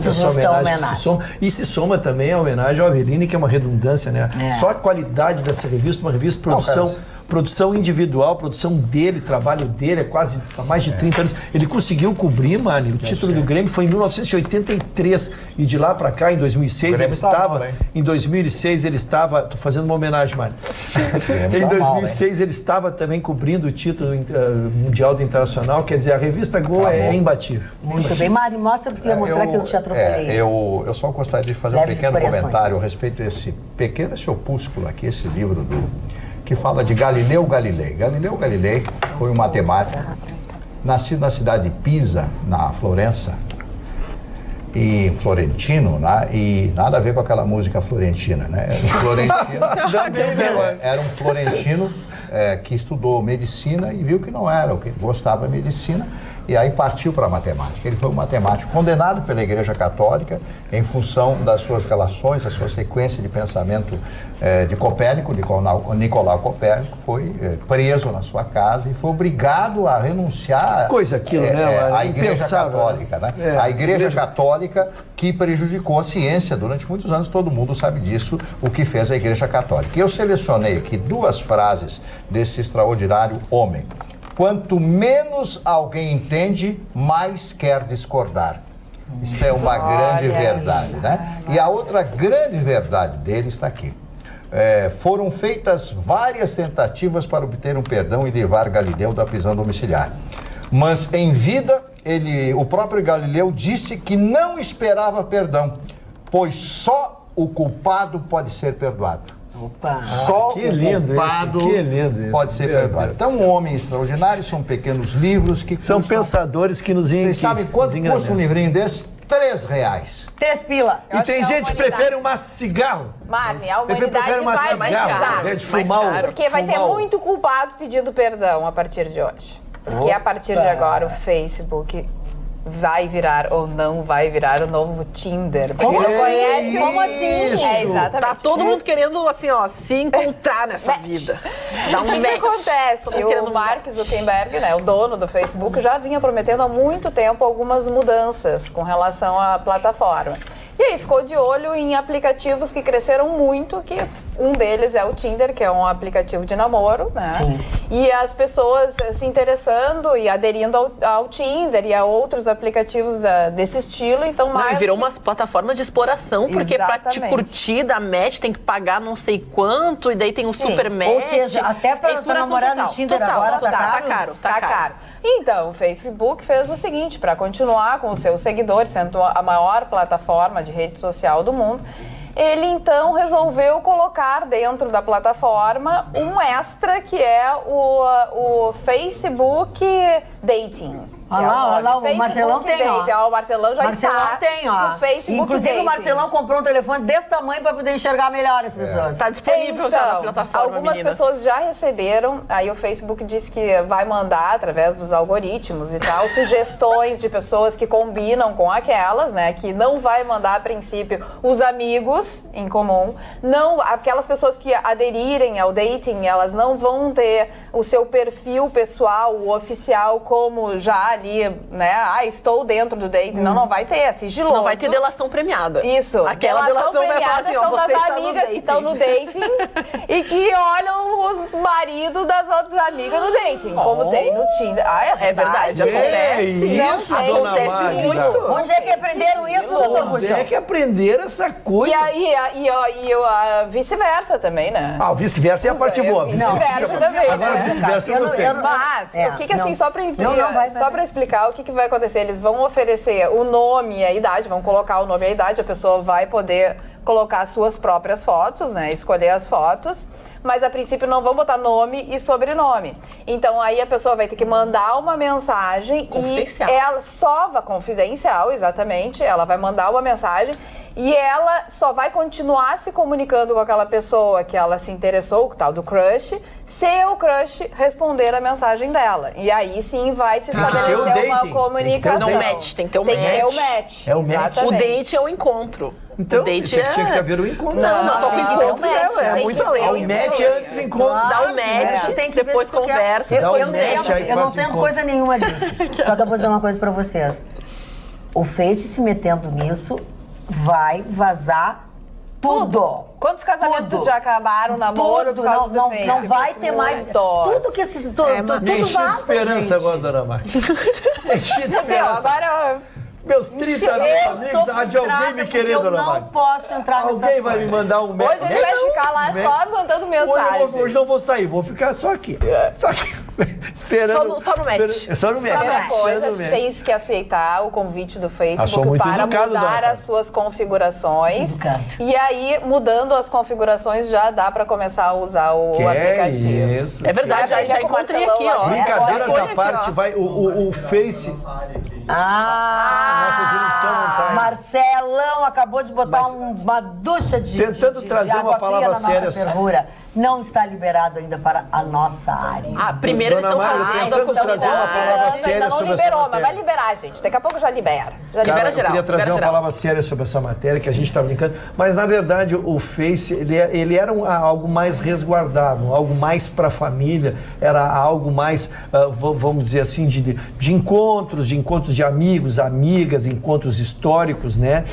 essa homenagem. Se soma também a homenagem ao Aveline, que é uma redundância, né? Só a qualidade dessa revista, uma revista produção individual, produção dele, trabalho dele, há mais de 30 anos. Ele conseguiu cobrir, mano, o título do Grêmio foi em 1983 e de lá pra cá, em 2006, ele estava, em 2006 ele estava, tô fazendo uma homenagem, mano. Em 2006 ele estava também cobrindo o título mundial do Internacional, quer dizer, a revista Gol é imbatível. Muito bem, Mari, mostra porque eu ia mostrar que eu te atropelei. Eu só gostaria de fazer um pequeno comentário a respeito desse opúsculo aqui, esse livro que fala de Galileu Galilei. Galileu Galilei foi um matemático, nascido na cidade de Pisa, na Florença, e florentino, né? E nada a ver com aquela música florentina, né? Era um florentino que estudou medicina e viu que não era o que gostava de medicina, e aí partiu para a matemática. Ele foi um matemático condenado pela Igreja Católica em função das suas relações, da sua sequência de pensamento de Copérnico, Nicolau Copérnico, foi preso na sua casa e foi obrigado a renunciar à Igreja Católica, né? A Igreja Católica que prejudicou a ciência durante muitos anos, todo mundo sabe disso, o que fez a Igreja Católica. E eu selecionei aqui 2 frases desse extraordinário homem. Quanto menos alguém entende, mais quer discordar. Isso é uma grande verdade, né? E a outra grande verdade dele está aqui. Foram feitas várias tentativas para obter um perdão e livrar Galileu da prisão domiciliar. Mas em vida, o próprio Galileu disse que não esperava perdão, pois só o culpado pode ser perdoado. Só o culpado pode ser perdoado. Então, um homem extraordinário, são pequenos livros que são pensadores que nos Vocês sabem quanto custa um livrinho desse? R$3. 3 pila. E tem gente que prefere um maço de cigarro. Marne, a humanidade vai precisar. Porque vai ter muito culpado pedindo perdão a partir de hoje. Porque a partir de agora o Facebook vai virar ou não vai virar o novo Tinder. Como assim? Como assim? É, exatamente. Tá todo mundo querendo, assim, ó, se encontrar nessa vida. Dá um O que acontece? O Mark Zuckerberg, né, o dono do Facebook, já vinha prometendo há muito tempo algumas mudanças com relação à plataforma. E aí ficou de olho em aplicativos que cresceram muito, que um deles é o Tinder, que é um aplicativo de namoro, né? Sim. E as pessoas se interessando e aderindo ao Tinder e a outros aplicativos desse estilo, então... Não, e virou uma plataforma de exploração, porque pra te curtir da match tem que pagar não sei quanto, e daí tem um super match. Ou seja, até pra namorar no Tinder agora tá caro. Então, o Facebook fez o seguinte, para continuar com os seus seguidores, sendo a maior plataforma de rede social do mundo, ele então resolveu colocar dentro da plataforma um extra que é o Facebook Dating. Olha lá, o Marcelão tem, ó. O Marcelão já está no Facebook Inclusive, Dating. o Marcelão comprou um telefone desse tamanho para poder enxergar melhor as pessoas. Está disponível já na plataforma, algumas pessoas já receberam, aí o Facebook disse que vai mandar, através dos algoritmos e tal, sugestões de pessoas que combinam com aquelas, né, que não vai mandar, a princípio, os amigos em comum, não, aquelas pessoas que aderirem ao dating, elas não vão ter o seu perfil pessoal, o oficial, como já ali, né? Estou dentro do dating. Não vai ter, é sigiloso. Não vai ter delação premiada. Isso. Aquela delação premiada vai falar assim, são das está amigas que estão no dating e que olham os maridos das outras amigas no dating, como tem no Tinder. É verdade. É isso, dona Magda. Onde é que aprenderam isso, doutor Buxa? Onde é que aprenderam essa coisa? E vice-versa também, né? O vice-versa é a parte boa. Vice-versa também. Agora, vice-versa eu gostei. Mas, o que assim, só para explicar o que vai acontecer, eles vão oferecer o nome e a idade, vão colocar o nome e a idade, a pessoa vai poder colocar suas próprias fotos, né, escolher as fotos, mas a princípio não vão botar nome e sobrenome. Então aí a pessoa vai ter que mandar uma mensagem e ela só vai confidencial, exatamente, ela vai mandar uma mensagem e ela só vai continuar se comunicando com aquela pessoa que ela se interessou, o tal do crush, se o crush responder a mensagem dela. E aí sim vai se estabelecer uma comunicação. Tem que ter o match. É o match. Exatamente. O date é o encontro. Então, o date tinha que haver o encontro. Não, só que o encontro é muito além. O match antes do encontro. Dá o match, depois conversa. Eu não entendo coisa nenhuma disso. Só que eu vou dizer uma coisa pra vocês. O Face se metendo nisso vai vazar tudo. Quantos casamentos já acabaram, namoro por causa do Facebook? Não vai ter mais. Tudo que esses... Tudo Enchi de esperança agora, dona Magda. Enchi de esperança. Agora... Meus 30 amigos, há de alguém me querer, dona Magda. Eu não posso entrar nessas coisas. Alguém vai me mandar um match. Hoje ele vai ficar lá só mandando mensagem. Hoje não vou sair, vou ficar só aqui. Só aqui. Esperando. Só no match. Só no match. Primeira coisa, tens que aceitar o convite do Facebook para mudar as suas configurações. E aí, mudando as configurações, já dá para começar a usar o aplicativo. Isso. É verdade, já encontrei aqui, ó. Brincadeiras à parte, vai o Face... Nossa dimensão não tá aí. Marcelão acabou de botar uma ducha de tentando trazer uma palavra séria. Fervura. Não está liberado ainda para a nossa área. Primeiro eles estão fazendo tentando trazer uma palavra séria sobre essa matéria. Mas vai liberar, gente. Daqui a pouco já libera. Libera geral. Eu queria trazer uma palavra séria sobre essa matéria, que a gente está brincando. Mas, na verdade, o Face, ele era algo mais resguardado, algo mais para a família, era algo mais, vamos dizer assim, de encontros de amigos, amigas, encontros históricos, né?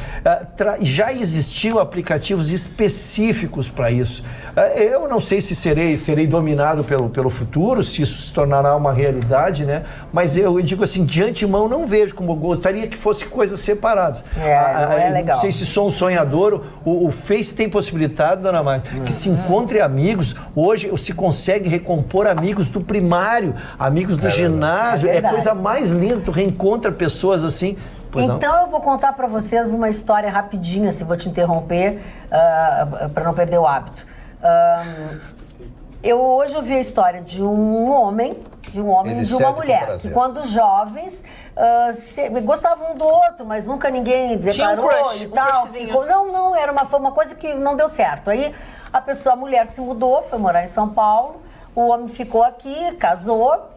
Já existiam aplicativos específicos para isso. Eu não sei se serei dominado pelo futuro, se isso se tornará uma realidade, né? Mas eu digo assim, de antemão não vejo como eu gostaria que fosse coisas separadas. Não é legal. Não sei se sou um sonhador. O Face tem possibilidade, dona Magda, que se encontre amigos. Hoje se consegue recompor amigos do primário, amigos do ginásio. É coisa mais linda, tu reencontra pessoas assim. Então eu vou contar para vocês uma história rapidinha, assim, vou te interromper para não perder o hábito. Hoje eu vi a história de um homem e de uma mulher, que quando jovens gostavam um do outro, mas nunca ninguém declarou e tal. Não, era uma coisa que não deu certo. Aí a mulher se mudou, foi morar em São Paulo, o homem ficou aqui, casou.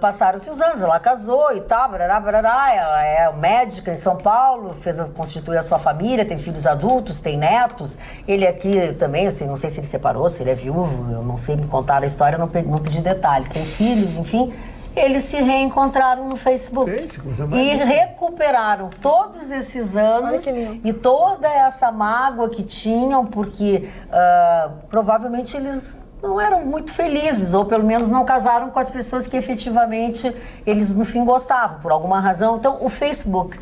Passaram-se os anos, ela casou e tal, ela é médica em São Paulo, constituiu a sua família, tem filhos adultos, tem netos. Ele aqui também, assim, não sei se ele separou, se ele é viúvo, eu não sei, me contaram a história, não pedi detalhes. Tem filhos, enfim. Eles se reencontraram no Facebook e recuperaram todos esses anos e toda essa mágoa que tinham, porque provavelmente eles não eram muito felizes, ou pelo menos não casaram com as pessoas que efetivamente eles no fim gostavam, por alguma razão. Então o Facebook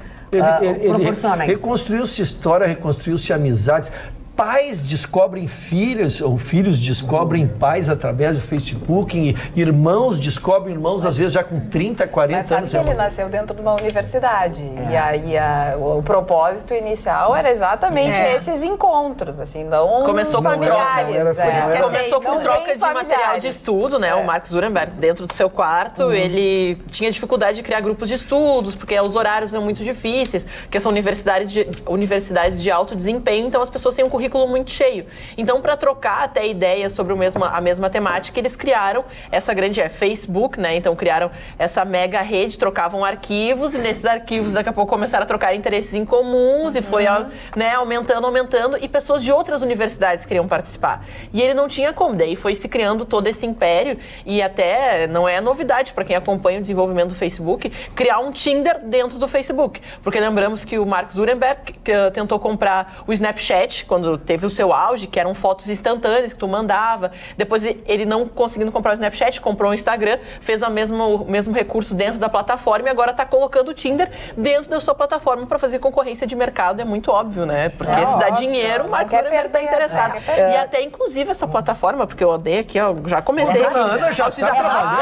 proporciona isso. Reconstruiu-se história, reconstruiu-se amizades. pais descobrem filhos, ou filhos descobrem pais através do Facebook, e irmãos descobrem irmãos, às vezes já com 30, 40 Mas sabe anos. que ele nasceu dentro de uma universidade. E aí o propósito inicial era exatamente esses encontros, assim, não começou familiares. Começou com troca de material de estudo, né? O Mark Zuckerberg, dentro do seu quarto, ele tinha dificuldade de criar grupos de estudos, porque os horários eram muito difíceis, porque são universidades de alto desempenho, então as pessoas têm um currículo muito cheio. Então, para trocar até ideias sobre a mesma temática, eles criaram essa grande Facebook, né? Então, criaram essa mega rede, trocavam arquivos, e nesses arquivos, daqui a pouco, começaram a trocar interesses em comuns, e foi aumentando, e pessoas de outras universidades queriam participar. E ele não tinha como, daí foi se criando todo esse império, e até não é novidade para quem acompanha o desenvolvimento do Facebook, criar um Tinder dentro do Facebook. Porque lembramos que o Mark Zuckerberg tentou comprar o Snapchat, quando teve o seu auge, que eram fotos instantâneas que tu mandava. Depois, ele não conseguindo comprar o Snapchat, comprou o Instagram, fez o mesmo recurso dentro da plataforma, e agora está colocando o Tinder dentro da sua plataforma para fazer concorrência de mercado. É muito óbvio, né? Porque se dá dinheiro, o Mark Zuckerberg está interessado. E até, inclusive, essa plataforma, porque eu odeio aqui, ó, já comecei. Ana já está trabalhando.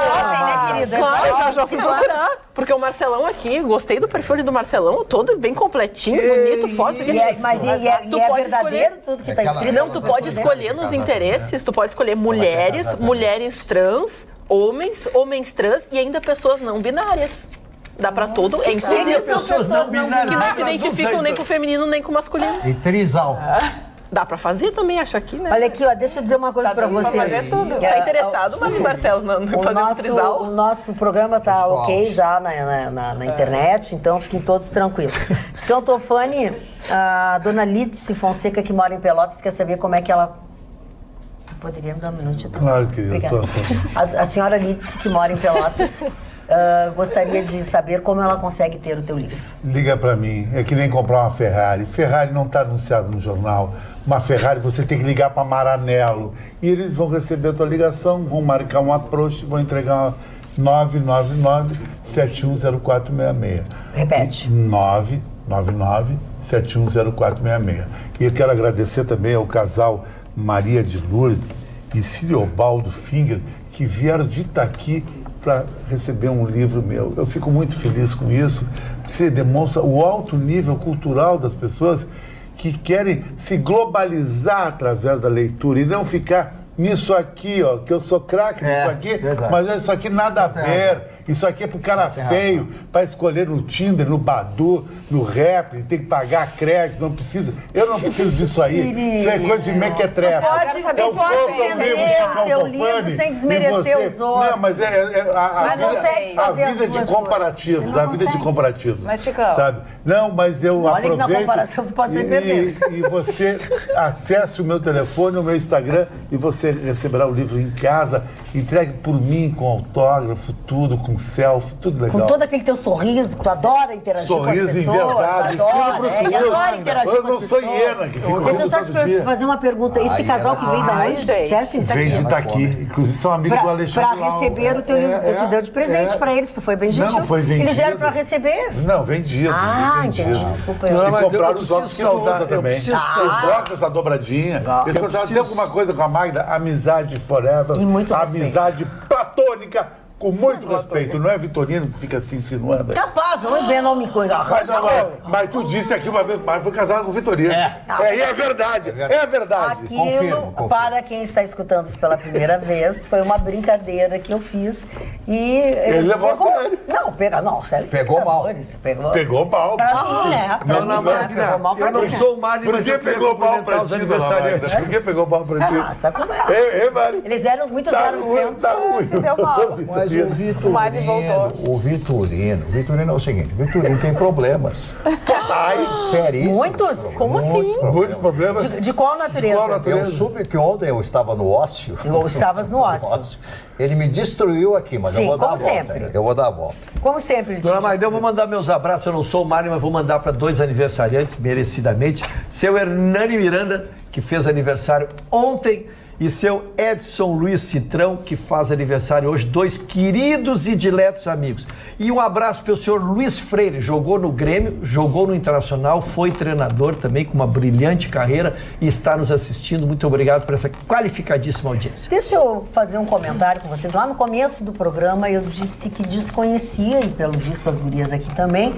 Jovem, né, querida? Claro, já fui procurar. Porque o Marcelão aqui, gostei do perfil do Marcelão, todo bem completinho, bonito, forte. Mas é verdadeiro tudo que está escrito? Não, tu pode escolher nos interesses, tu pode escolher mulheres trans, homens trans e ainda pessoas não binárias. Dá pra todo, é inclusive. Pessoas não binárias. Que não se identificam nem com o feminino, nem com o masculino. E trisal. Dá pra fazer também, acho aqui, né? Olha aqui, ó, deixa eu dizer uma coisa pra vocês. Pra fazer tudo. Tá interessado, mas o Barcelos não fazer um trisal. O nosso programa tá ok já na internet, então fiquem todos tranquilos. Chicão Tofani, a dona Lídice Fonseca, que mora em Pelotas, quer saber como é que ela... Poderia me dar um minuto de atenção? Claro, querida. A senhora Lídice, que mora em Pelotas, gostaria de saber como ela consegue ter o teu livro. Liga pra mim, é que nem comprar uma Ferrari. Ferrari não está anunciado no jornal. Uma Ferrari você tem que ligar para Maranello. E eles vão receber a tua ligação, vão marcar um approach, vão entregar 999-710466. Repete. 999-710466. E eu quero agradecer também ao casal Maria de Lourdes e Ciliobaldo Finger, que vieram de Itaqui para receber um livro meu. Eu fico muito feliz com isso, porque você demonstra o alto nível cultural das pessoas que querem se globalizar através da leitura e não ficar nisso aqui, ó, que eu sou craque nisso aqui, verdade. mas isso aqui nada a ver. Isso aqui é pro cara feio, para escolher no Tinder, no Badoo, no Rap, tem que pagar crédito, não precisa. Eu não preciso disso aí. Isso é coisa de mequetrefe. Pode vender o teu livro sem desmerecer os outros. Não, mas a vida de comparativos, a vida de comparativos. Mas, Chicão... Sabe? Não, mas eu olha aproveito... que na comparação tu pode ser perder. E você acesse o meu telefone, o meu Instagram, e você receberá o livro em casa, entregue por mim, com autógrafo, tudo, com selfie, tudo legal. Com todo aquele teu sorriso, que tu adora interagir com as pessoas. Sorriso envesado, estilo Bruce Willis. Adora interagir Eu com as não sou pessoas. hiena, que fica Deixa eu só todo te dia. fazer uma pergunta. Esse casal que veio da onde? Chelsea? Vem de Itaqui. Inclusive são amigos do Alexandre Pra receber o teu livro. Tu deu de presente pra eles. Tu foi bem gentil. Não foi vendido. Eles vieram pra receber. Não, vendido. Entendi. Desculpa. E Não, mas compraram eu os outros que preciso tu usa saudar, também. eu preciso Vocês gostam dessa dobradinha. Eles contaram até alguma coisa com a Magda, amizade forever. E muito respeito. Amizade platônica, com muito respeito. Não é Vitorino que fica se insinuando aí. Capaz, não é bem nome coisa. Mas tu disse aqui uma vez, mas foi casado com o Vitorino. E é verdade. É verdade. Aquilo, para quem está escutando isso pela primeira vez, foi uma brincadeira que eu fiz. E ele levou a sério. Não, sério. Pegou mal. Pegou mal. Pra mim, né? Não, pegou mal pra mim. Eu não sou o Mari, Por mas que eu queria pegou mal cumprimentar pra os ti, aniversariantes. Por que pegou mal pra ti? Sabe como é? Mari? Eles eram muito Tá ruim, 0800. tá ruim. Se deu mal. Mas o Vitorino é o seguinte, Vitorino tem problemas. Seríssimos. Muitos? Como assim? Muitos problemas. De qual natureza? Eu soube que ontem eu estava no ócio. Ou estavas no ócio. Ele me destruiu aqui, mas Sim, eu vou dar a como volta. sempre. Eu vou dar a volta. Como sempre, ele te Dona Maida, disse. eu vou mandar meus abraços. Eu não sou o Mário, mas vou mandar para 2 aniversariantes, merecidamente. Seu Hernani Miranda, que fez aniversário ontem, e seu Edson Luiz Citrão, que faz aniversário hoje, 2 queridos e diletos amigos. E um abraço para o senhor Luiz Freire, jogou no Grêmio, jogou no Internacional, foi treinador também com uma brilhante carreira e está nos assistindo. Muito obrigado por essa qualificadíssima audiência. Deixa eu fazer um comentário com vocês. Lá no começo do programa eu disse que desconhecia, e pelo visto as gurias aqui também,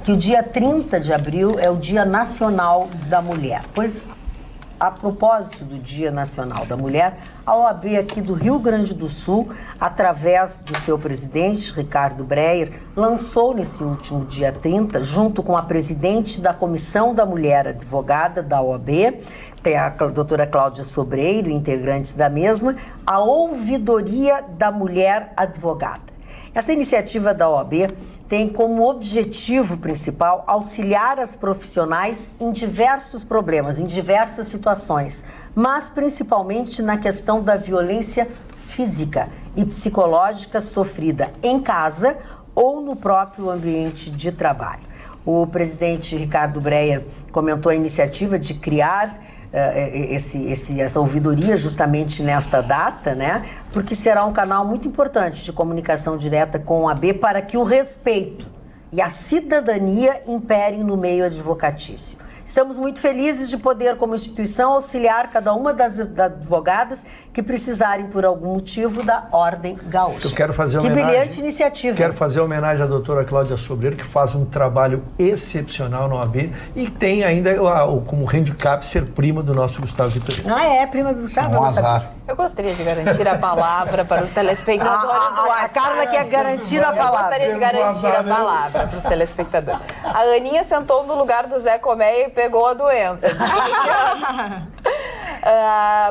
que o dia 30 de abril é o Dia Nacional da Mulher. Pois, a propósito do Dia Nacional da Mulher, a OAB aqui do Rio Grande do Sul, através do seu presidente, Ricardo Breyer, lançou nesse último dia 30, junto com a presidente da Comissão da Mulher Advogada da OAB, a doutora Cláudia Sobreiro, integrantes da mesma, a Ouvidoria da Mulher Advogada. Essa iniciativa da OAB tem como objetivo principal auxiliar as profissionais em diversos problemas, em diversas situações, mas principalmente na questão da violência física e psicológica sofrida em casa ou no próprio ambiente de trabalho. O presidente Ricardo Breyer comentou a iniciativa de criar essa ouvidoria justamente nesta data, né? Porque será um canal muito importante de comunicação direta com a AB para que o respeito e a cidadania imperem no meio advocatício. Estamos muito felizes de poder, como instituição, auxiliar cada uma das advogadas que precisarem, por algum motivo, da Ordem Gaúcha. Eu quero fazer Que homenagem. brilhante iniciativa. Quero fazer homenagem à doutora Cláudia Sobreiro, que faz um trabalho excepcional na OAB e tem ainda como handicap ser prima do nosso Gustavo Vitorino. Ah, é? Prima do Gustavo? Um azar. Eu gostaria de garantir a palavra para os telespectadores do WhatsApp. A Carla quer garantir a Eu palavra. gostaria de garantir a palavra para os telespectadores. A Aninha sentou no lugar do Zé Colmeia e pegou a doença.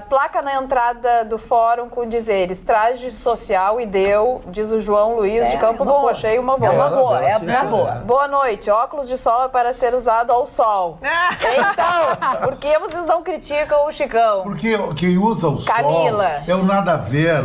Placa na entrada do fórum com dizeres traje social e deu, diz o João Luiz de Campo Bom. Achei uma boa. É uma boa, é uma boa. Boa noite. Óculos de sol é para ser usado ao sol. Então, por que vocês não criticam o Chicão? Porque quem usa o Camila. sol é o nada a ver.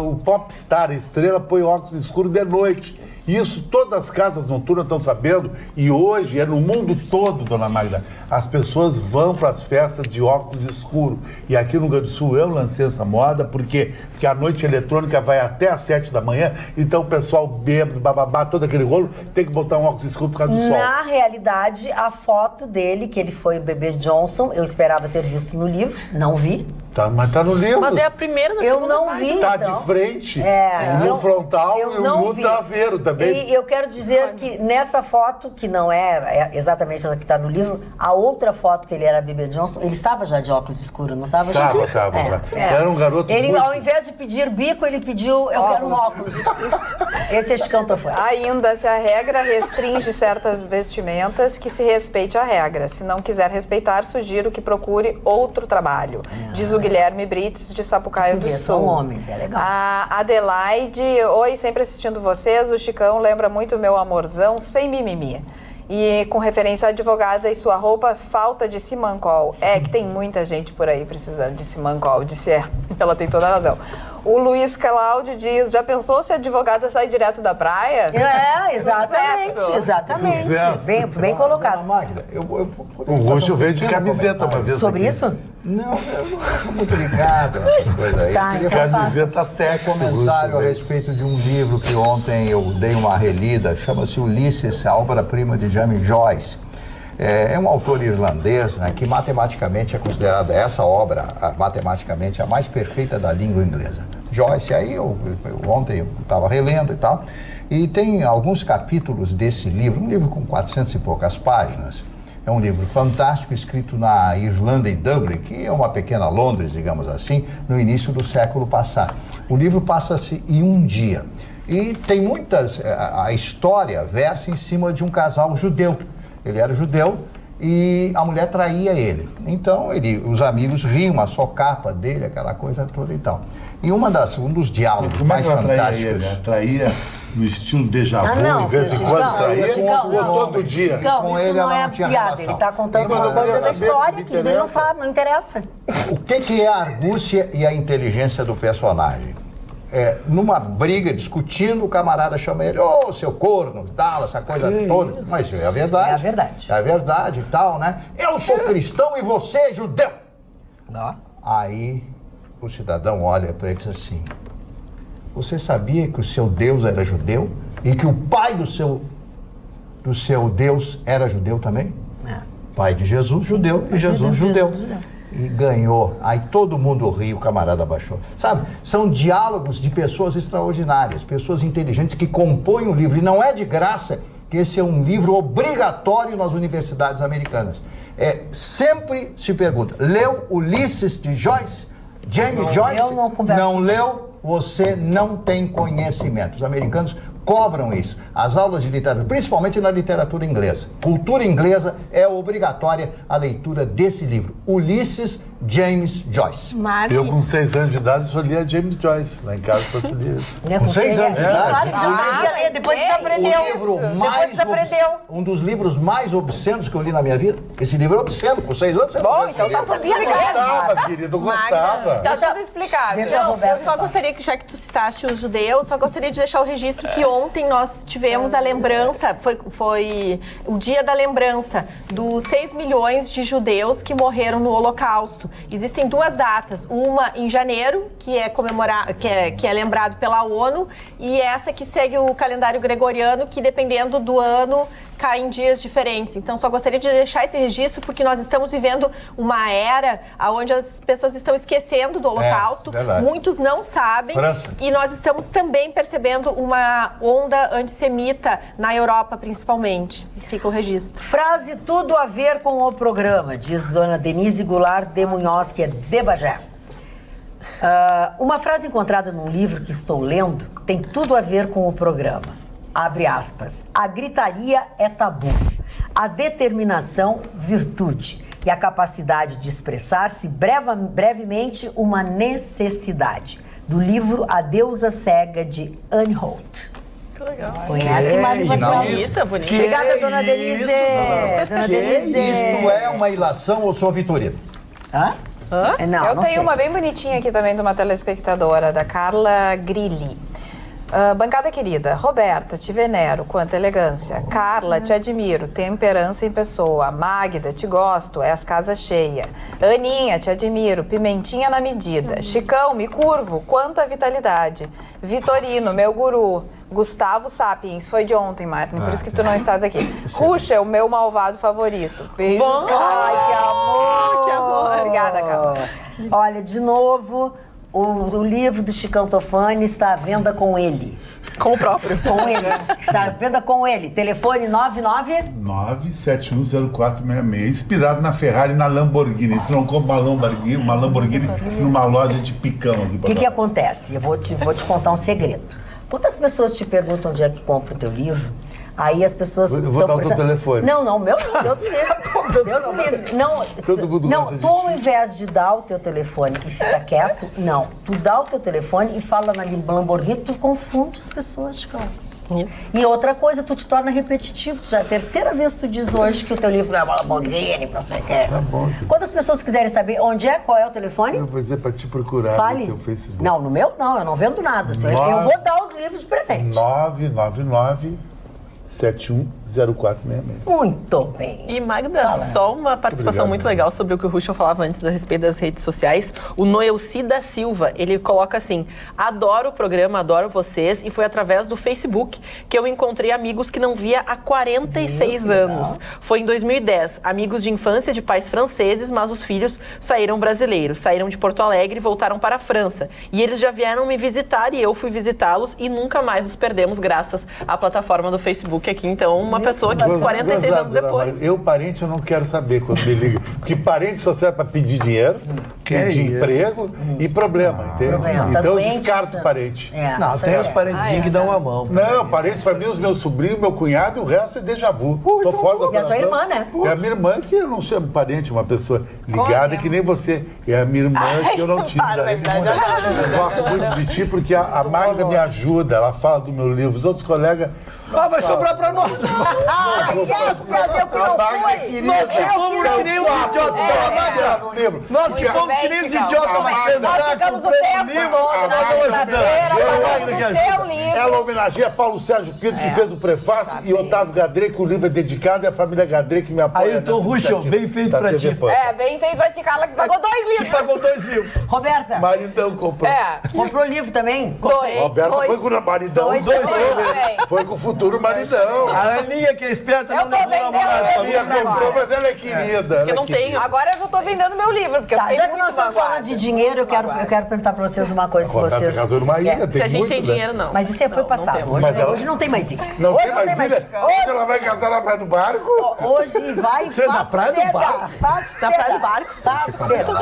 O popstar, a estrela, põe óculos escuros de noite. Isso todas as casas noturnas estão sabendo, e hoje é no mundo todo, dona Magda, as pessoas vão para as festas de óculos escuros. E aqui no Rio Grande do Sul eu lancei essa moda, porque a noite eletrônica vai até às 7 da manhã, então o pessoal bêbado, bababá, todo aquele rolo, tem que botar um óculos escuro por causa do sol. Na realidade, a foto dele, que ele foi o bebê Johnson, eu esperava ter visto no livro, não vi. Mas tá no livro. Mas é a primeira da Eu segunda não página. vi. Tá então. de frente, É, no frontal eu e não no vi. traseiro também. E eu quero dizer que nessa foto, que não é exatamente a que está no livro, a outra foto que ele era bebê Johnson, ele estava já de óculos escuros, não estava? Tava. Era um garoto Ele, muito... ao invés de pedir bico, ele pediu, eu quero um óculos. Esse é Chicão tá fora. Ainda, se a regra restringe certas vestimentas, que se respeite a regra. Se não quiser respeitar, sugiro que procure outro trabalho. Diz o Guilherme Brites, de Sapucaia do Sul. São homens, é legal. A Adelaide, oi, sempre assistindo vocês. O Chicão lembra muito meu amorzão, sem mimimi. E com referência à advogada e sua roupa, falta de simancol. É que tem muita gente por aí precisando de simancol, disse ela tem toda a razão. O Luiz Cláudio diz, já pensou se a advogada sai direto da praia? É, exatamente, Sucesso. exatamente. Sucesso. Bem colocado. Magda, O Rússio veio de camiseta uma vez. Sobre aqui. isso? Não, eu não sou muito ligado nessas coisas aí. Tá, Eu queria então fazer Camiseta sexy. um comentário a respeito de um livro que ontem eu dei uma relida, chama-se Ulisses, a obra-prima de James Joyce. É um autor irlandês, né, que matematicamente é considerada essa obra, matematicamente, a mais perfeita da língua inglesa. Joyce, aí ontem eu estava relendo e tal, e tem alguns capítulos desse livro, um livro com 400 e poucas páginas. É um livro fantástico, escrito na Irlanda e Dublin, que é uma pequena Londres, digamos assim, no início do século passado. O livro passa-se em um dia. E tem muitas... A história versa em cima de um casal judeu. Ele era judeu e a mulher traía ele. Então, os amigos riam, a socapa dele, aquela coisa toda e tal. E um dos diálogos Como é mais que ela traía fantásticos... ele? Traía no estilo déjà vu, não, de vez em Chicão, quando traía, Chicão, ou não. todo dia? Chicão, Com isso ele não ela é não tinha piada, relação. ele está contando Então, uma eu coisa queria da saber, história me que ele não interessa. sabe, não interessa. O que é a argúcia e a inteligência do personagem? Numa briga, discutindo, o camarada chama ele, ô, seu corno, tal, essa coisa toda. Mas é a verdade. É a verdade. É a verdade e tal, né? Eu sou cristão e você é judeu. Ó. Aí o cidadão olha para ele e diz assim, você sabia que o seu Deus era judeu e que o pai do seu Deus era judeu também? Pai de Jesus, judeu, e Jesus, judeu. E ganhou. Aí todo mundo riu, o camarada baixou. Sabe, são diálogos de pessoas extraordinárias, pessoas inteligentes que compõem o livro. E não é de graça que esse é um livro obrigatório nas universidades americanas. Sempre se pergunta, leu Ulisses de Joyce? James Joyce? Não leu? Você não tem conhecimento. Os americanos cobram isso. As aulas de literatura, principalmente na literatura inglesa. Cultura inglesa é obrigatória a leitura desse livro. Ulisses James Joyce. Eu com 6 anos de idade só lia James Joyce. Lá em casa só se lia isso. Com 6 anos de idade? Claro que já sabia ler, depois desaprendeu. Um dos livros mais obscenos que eu li na minha vida. Esse livro é obsceno, com 6 anos. Bom, então tá tudo explicado. Gostava, querido, eu gostava. Tá tudo explicado. Eu só gostaria que, já que tu citaste os judeus, só gostaria de deixar o registro que ontem nós tivemos a lembrança, foi o dia da lembrança dos 6 milhões de judeus que morreram no Holocausto. Existem 2 datas, uma em janeiro, que é lembrado pela ONU, e essa que segue o calendário gregoriano, que dependendo do ano cai em dias diferentes. Então, só gostaria de deixar esse registro, porque nós estamos vivendo uma era onde as pessoas estão esquecendo do Holocausto, muitos não sabem, e nós estamos também percebendo uma onda antissemita na Europa, principalmente. Fica o registro. Frase tudo a ver com o programa, diz dona Denise Goulart de Munhoz, que é de Bagé. Uma frase encontrada num livro que estou lendo tem tudo a ver com o programa. Abre aspas. A gritaria é tabu. A determinação, virtude. E a capacidade de expressar-se brevemente, uma necessidade. Do livro A Deusa Cega, de Anne Holt. Que legal. Conhece, Mari? Bonita, bonita. Obrigada, dona Denise. Dona Denise. Isto é uma ilação ou sua vitorina? Hã? Não, eu não tenho sei. uma bem bonitinha aqui também de uma telespectadora, da Carla Grilli. Bancada querida, Roberta, te venero, quanta elegância. Carla, te admiro, temperança em pessoa. Magda, te gosto, és casa cheia. Aninha, te admiro, pimentinha na medida. Chicão, me curvo, quanta vitalidade. Vitorino, meu guru. Gustavo Sapiens, foi de ontem, Martin, por isso que tu não estás aqui. Ruxa, o meu malvado favorito. Beijos, Ai, que amor! Que amor! Obrigada, Carla. Olha, de novo, o livro do Chicão Tofani está à venda com ele. Com o próprio. Com ele. Está à venda com ele. Telefone 9710466, inspirado na Ferrari e na Lamborghini. Tu não compra uma Lamborghini numa loja de picão aqui. O que acontece? Eu vou te contar um segredo. Quantas pessoas te perguntam onde é que compra o teu livro? Aí as pessoas... Eu vou dar o teu telefone. Não, meu não, Deus me livre. Deus me livre. Não, todo mundo gosta de tu ao invés de dar o teu telefone e ficar quieto, não. Tu dá o teu telefone e fala na Lamborghini, tu confunde as pessoas, Chicão. E outra coisa, tu te torna repetitivo. Já é a terceira vez que tu diz hoje que o teu livro é uma Lamborghini, não sei o que. Tá bom. Quantas pessoas quiserem saber onde é, qual é o telefone? Eu vou dizer pra te procurar Fale. no teu Facebook. Não, no meu não, eu não vendo nada. Eu vou dar os livros de presente. 999-710466. Muito bem. E Magda, só uma participação muito legal sobre o que o Ruschel falava antes a respeito das redes sociais. O Noelci da Silva, ele coloca assim: adoro o programa, adoro vocês, e foi através do Facebook que eu encontrei amigos que não via há 46 anos. Foi em 2010, amigos de infância de pais franceses, mas os filhos saíram brasileiros, saíram de Porto Alegre e voltaram para a França. E eles já vieram me visitar e eu fui visitá-los e nunca mais os perdemos graças à plataforma do Facebook aqui. Então, uma pessoa que 46 anos depois... Eu, parente, eu não quero saber quando me liga. Porque parente só serve para pedir dinheiro, pedir emprego e problema, entende? Então eu descarto parente. Não, tem os parentezinhos que dão a mão. Não, parente para mim, os meus sobrinhos, meu cunhado e o resto é déjà vu. Tô fora da operação. E a tua irmã, né? É a minha irmã, que eu não chamo parente, uma pessoa ligada que nem você. É a minha irmã que eu não tive. Eu gosto muito de ti porque a Magda me ajuda, ela fala do meu livro. Os outros colegas... vai sobrar pra nós. Eu que não fui. Nós que fomos que nem os idiotas da Magda. Nós que fomos que nem os idiotas da Magda. Nós ficamos o tempo todo na quinta-feira falando do seu livro. Ela homenageia Paulo Sérgio Pinto, que fez o prefácio, e Otávio Gadrei, que o livro é dedicado, e a família Gadrei que me apoia. Ailton Ruschel, bem feito pra ti. Bem feito pra ti, Carla, que pagou 2 livros. Que pagou 2 livros. Roberta, Maridão comprou. comprou livro também? 2. Roberta foi com o maridão. Dois também. Foi com o futuro maridão. A Aninha, que é esperta, Eu não tô levou vendendo namorado. meu A minha livro comprou, agora. mas ela é querida. Eu não tenho. Agora eu já tô vendendo meu livro, porque eu Tá, fiquei já que muito nós estamos falando magoada. de dinheiro, eu quero perguntar pra vocês uma coisa. Se Roberta vocês... casou numa ilha, tem Se a gente muito, tem né? dinheiro, não. Mas isso aí foi Não, passado. temos. Hoje, Mas ela- hoje não tem mais ilha. Não Hoje tem mais ilha? Hoje ela vai casar na praia do barco? Hoje vai Você é na praia do barco? Na praia do barco? Faceda.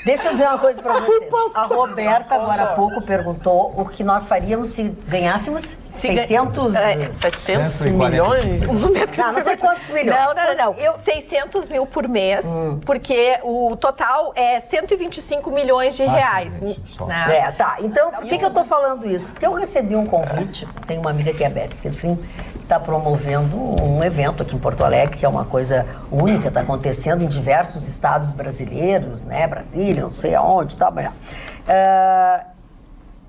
Deixa eu dizer uma coisa pra vocês. A Roberta, agora há pouco, perguntou o que nós faríamos se ganhássemos 600... 700 milhões? Não sei quantos milhões. Não. 600 mil por mês, porque o total é 125 milhões de reais. Só. É, tá. Então, por que eu tô falando isso? Porque eu recebi um convite, tem uma amiga que é a Beth Serfim, que está promovendo um evento aqui em Porto Alegre, que é uma coisa única, está acontecendo em diversos estados brasileiros, né? Brasília, não sei aonde, tá, mas...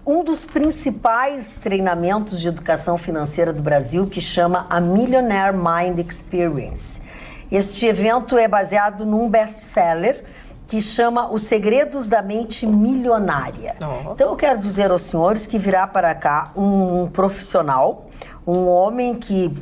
um dos principais treinamentos de educação financeira do Brasil, que chama a Millionaire Mind Experience. Este evento é baseado num best-seller que chama Os Segredos da Mente Milionária. Então eu quero dizer aos senhores que virá para cá um profissional, um homem que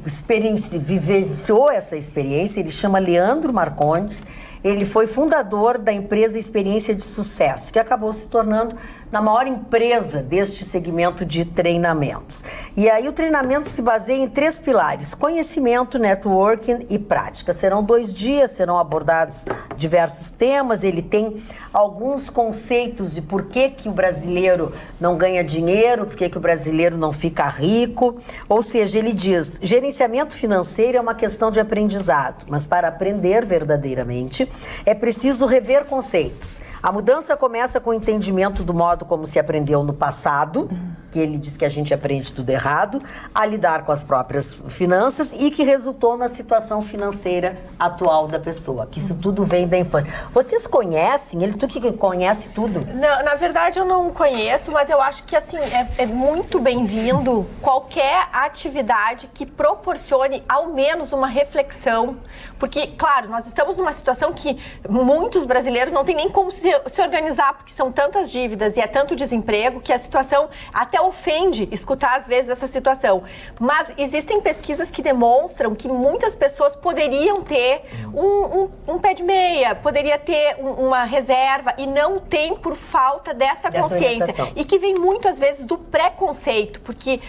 vivenciou essa experiência, ele chama Leandro Marcondes. Ele foi fundador da empresa Experiência de Sucesso, que acabou se tornando na maior empresa deste segmento de treinamentos. E aí o treinamento se baseia em 3 pilares: conhecimento, networking e prática. Serão 2 dias, serão abordados diversos temas. Ele tem alguns conceitos de por que o brasileiro não ganha dinheiro, por que o brasileiro não fica rico. Ou seja, ele diz, gerenciamento financeiro é uma questão de aprendizado, mas para aprender verdadeiramente é preciso rever conceitos. A mudança começa com o entendimento do modo como se aprendeu no passado, que ele diz que a gente aprende tudo errado, a lidar com as próprias finanças e que resultou na situação financeira atual da pessoa, que isso tudo vem da infância. Vocês conhecem? Tu que conhece tudo? Não, na verdade eu não conheço, mas eu acho que assim é muito bem-vindo qualquer atividade que proporcione ao menos uma reflexão, porque, claro, nós estamos numa situação que muitos brasileiros não têm nem como se organizar, porque são tantas dívidas e é tanto desemprego que a situação até ofende escutar às vezes essa situação. Mas existem pesquisas que demonstram que muitas pessoas poderiam ter um pé de meia, poderia ter uma reserva e não tem por falta dessa consciência. Orientação. E que vem muitas vezes do preconceito, porque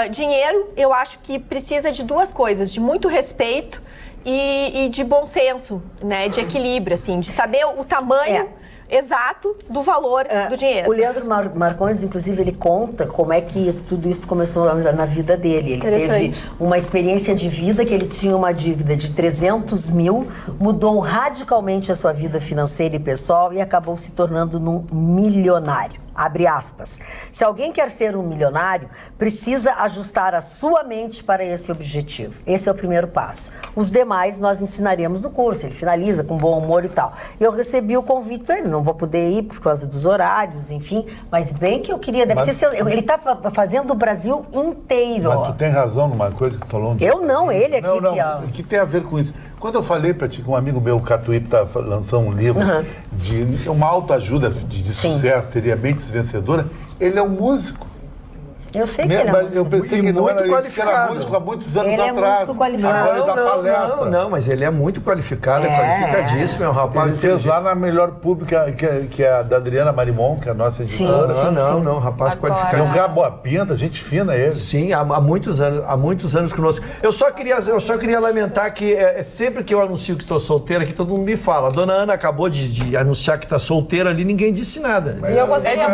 dinheiro eu acho que precisa de 2 coisas, de muito respeito e de bom senso, né, de equilíbrio, assim, de saber o tamanho exato do valor do dinheiro. O Leandro Marcondes, inclusive, ele conta como é que tudo isso começou na vida dele. Ele teve uma experiência de vida que ele tinha uma dívida de 300 mil, mudou radicalmente a sua vida financeira e pessoal e acabou se tornando um milionário. Abre aspas. Se alguém quer ser um milionário, precisa ajustar a sua mente para esse objetivo. Esse é o primeiro passo. Os demais nós ensinaremos no curso. Ele finaliza com bom humor e tal. Eu recebi o convite para ele. Não vou poder ir por causa dos horários, enfim. Mas bem que eu queria... ele está fazendo o Brasil inteiro. Mas tu tem razão numa coisa que tu falou. Eu não, ele aqui. Não, que tem a ver com isso. Quando eu falei para ti que um amigo meu, o Catuípe, está lançando um livro de uma autoajuda de sucesso, seria Mentes Vencedora, ele é um músico. Eu sei que ele é músico. Eu pensei que não era, ele era músico há muitos anos atrás. Ele é músico qualificado. Agora ele dá palestra. Não, mas ele é muito qualificado, é qualificadíssimo, é um rapaz. Ele fez lá na Melhor Pública, que é a da Adriana Marimon, que é a nossa editora. Não, rapaz qualificado. É um cara boa pinta, gente fina ele. Sim, há muitos anos conosco. Eu só queria lamentar que sempre que eu anuncio que estou solteira, que todo mundo me fala. A dona Ana acabou de anunciar que está solteira ali, ninguém disse nada. E eu gostaria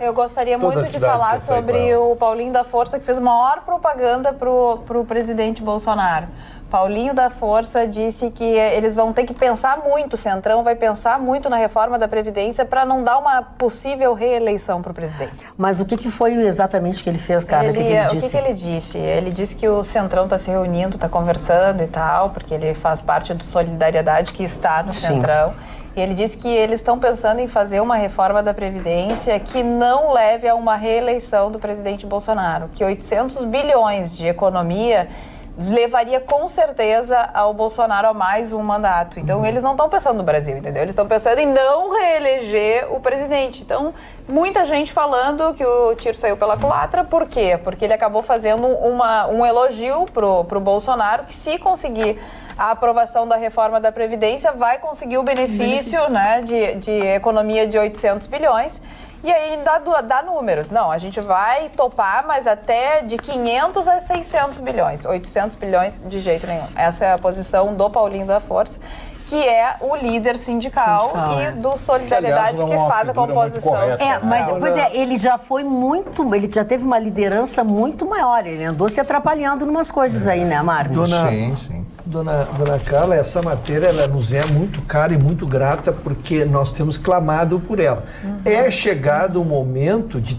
Eu gostaria muito de falar sobre o Paulinho da Força, que fez a maior propaganda pro presidente Bolsonaro. Paulinho da Força disse que eles vão ter que pensar muito, o Centrão vai pensar muito na reforma da Previdência para não dar uma possível reeleição para o presidente. Mas o que foi exatamente que ele fez, Carla? O que ele disse? O que ele disse? Ele disse que o Centrão está se reunindo, está conversando e tal, porque ele faz parte do Solidariedade que está no Centrão. E ele disse que eles estão pensando em fazer uma reforma da Previdência que não leve a uma reeleição do presidente Bolsonaro, que 800 bilhões de economia levaria com certeza ao Bolsonaro a mais um mandato. Então, eles não estão pensando no Brasil, entendeu? Eles estão pensando em não reeleger o presidente. Então, muita gente falando que o tiro saiu pela culatra. Por quê? Porque ele acabou fazendo um elogio pro Bolsonaro, que se conseguir a aprovação da reforma da Previdência, vai conseguir o benefício, né, de economia de 800 bilhões. E aí dá números. Não, a gente vai topar, mas até de 500 a 600 bilhões. 800 bilhões de jeito nenhum. Essa é a posição do Paulinho da Força, que é o líder sindical e do Solidariedade, que faz a composição. Correta, ele já foi ele já teve uma liderança muito maior. Ele andou se atrapalhando em umas coisas aí, né, Marcos? Sim. Dona Carla, essa matéria ela nos é muito cara e muito grata porque nós temos clamado por ela. É chegado o momento de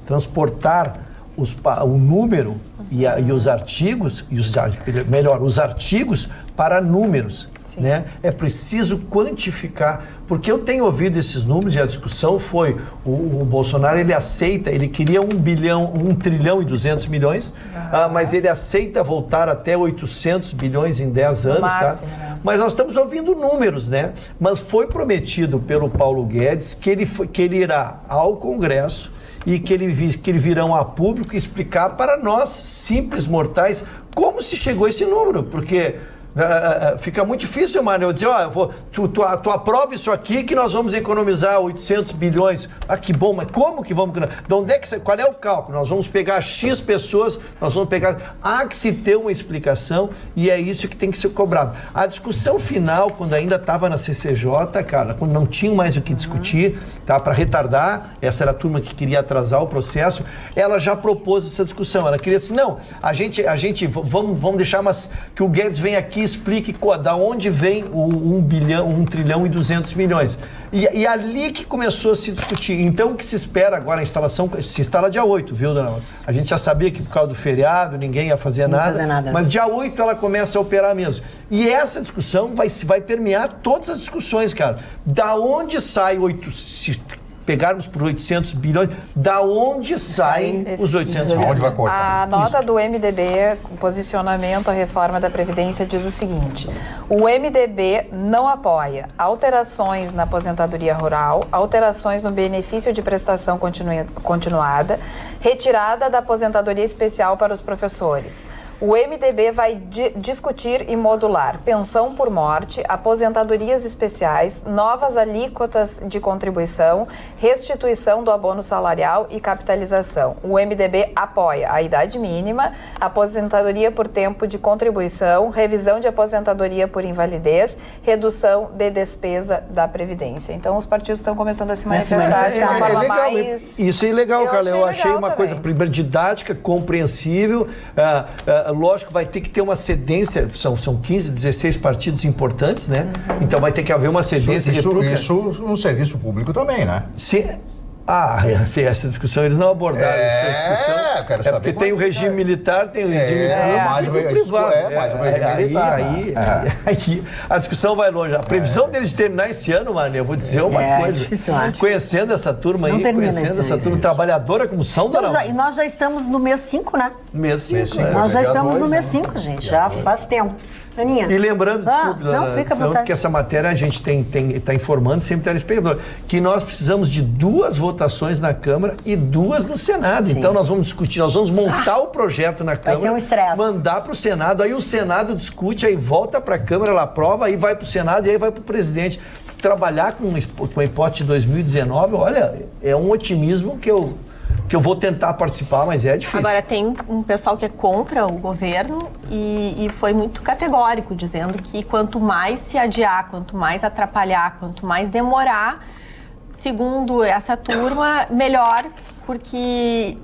transportar o número e os artigos, os artigos para números. Né? É preciso quantificar, porque eu tenho ouvido esses números e a discussão foi, o Bolsonaro ele queria 1 trilhão e 200 milhões, mas ele aceita voltar até 800 bilhões em 10 anos, máximo, tá? Né? Mas nós estamos ouvindo números, né? Mas foi prometido pelo Paulo Guedes que ele irá ao Congresso e que ele virão a público explicar para nós, simples mortais, como se chegou a esse número, porque fica muito difícil, mano, eu dizer, tu aprova isso aqui que nós vamos economizar 800 bilhões. Que bom, mas como que vamos? De onde é que qual é o cálculo? Nós vamos pegar X pessoas, nós vamos pegar... Há que se ter uma explicação e é isso que tem que ser cobrado. A discussão final, quando ainda estava na CCJ, cara, quando não tinha mais o que discutir, tá, para retardar, essa era a turma que queria atrasar o processo, ela já propôs essa discussão. Ela queria assim, não, a gente vamos deixar que o Guedes venha aqui e explique da onde vem o 1 trilhão e 200 milhões. E ali que começou a se discutir. Então, o que se espera agora, a instalação, se instala dia 8, viu, dona? A gente já sabia que por causa do feriado, ninguém ia fazer nada, mas dia 8 ela começa a operar mesmo. E essa discussão vai permear todas as discussões, cara. Da onde sai se pegarmos por 800 bilhões, da onde saem os 800 bilhões? Onde vai cortar? A nota do MDB, com posicionamento à reforma da Previdência, diz o seguinte: o MDB não apoia alterações na aposentadoria rural, alterações no benefício de prestação continuada, retirada da aposentadoria especial para os professores. O MDB vai discutir e modular pensão por morte, aposentadorias especiais, novas alíquotas de contribuição, restituição do abono salarial e capitalização. O MDB apoia a idade mínima, aposentadoria por tempo de contribuição, revisão de aposentadoria por invalidez, redução de despesa da Previdência. Então, os partidos estão começando a se manifestar de uma forma mais... Isso é legal, Carla. Eu achei uma coisa, primeiro, didática, compreensível. Lógico, vai ter que ter uma cedência, são 15, 16 partidos importantes, né? Então vai ter que haver uma cedência. Isso no serviço público também, né? Sim. Essa discussão eles não abordaram. Quero saber. Porque tem o regime militar, tem o regime privado. Mais o regime militar. Aí a discussão vai longe. A previsão deles de terminar esse ano, mano, eu vou dizer uma coisa. Difícil, conhecendo essa turma aí, conhecendo essa turma trabalhadora como são, E nós já estamos no mês 5, né? Mês 5. Nós já estamos no mês 5, gente. Já faz tempo. Aninha. E lembrando, desculpe, dona, que essa matéria a gente está informando sempre o telespectador, que nós precisamos de 2 votações na Câmara e 2 no Senado. Sim. Então nós vamos discutir, nós vamos montar o projeto na Câmara, vai ser um estresse. Mandar para o Senado, aí o Senado discute, aí volta para a Câmara, ela aprova, aí vai para o Senado e aí vai para o presidente. Trabalhar com uma hipótese de 2019, olha, é um otimismo que eu vou tentar participar, mas é difícil. Agora, tem um pessoal que é contra o governo e foi muito categórico, dizendo que quanto mais se adiar, quanto mais atrapalhar, quanto mais demorar, segundo essa turma, melhor, porque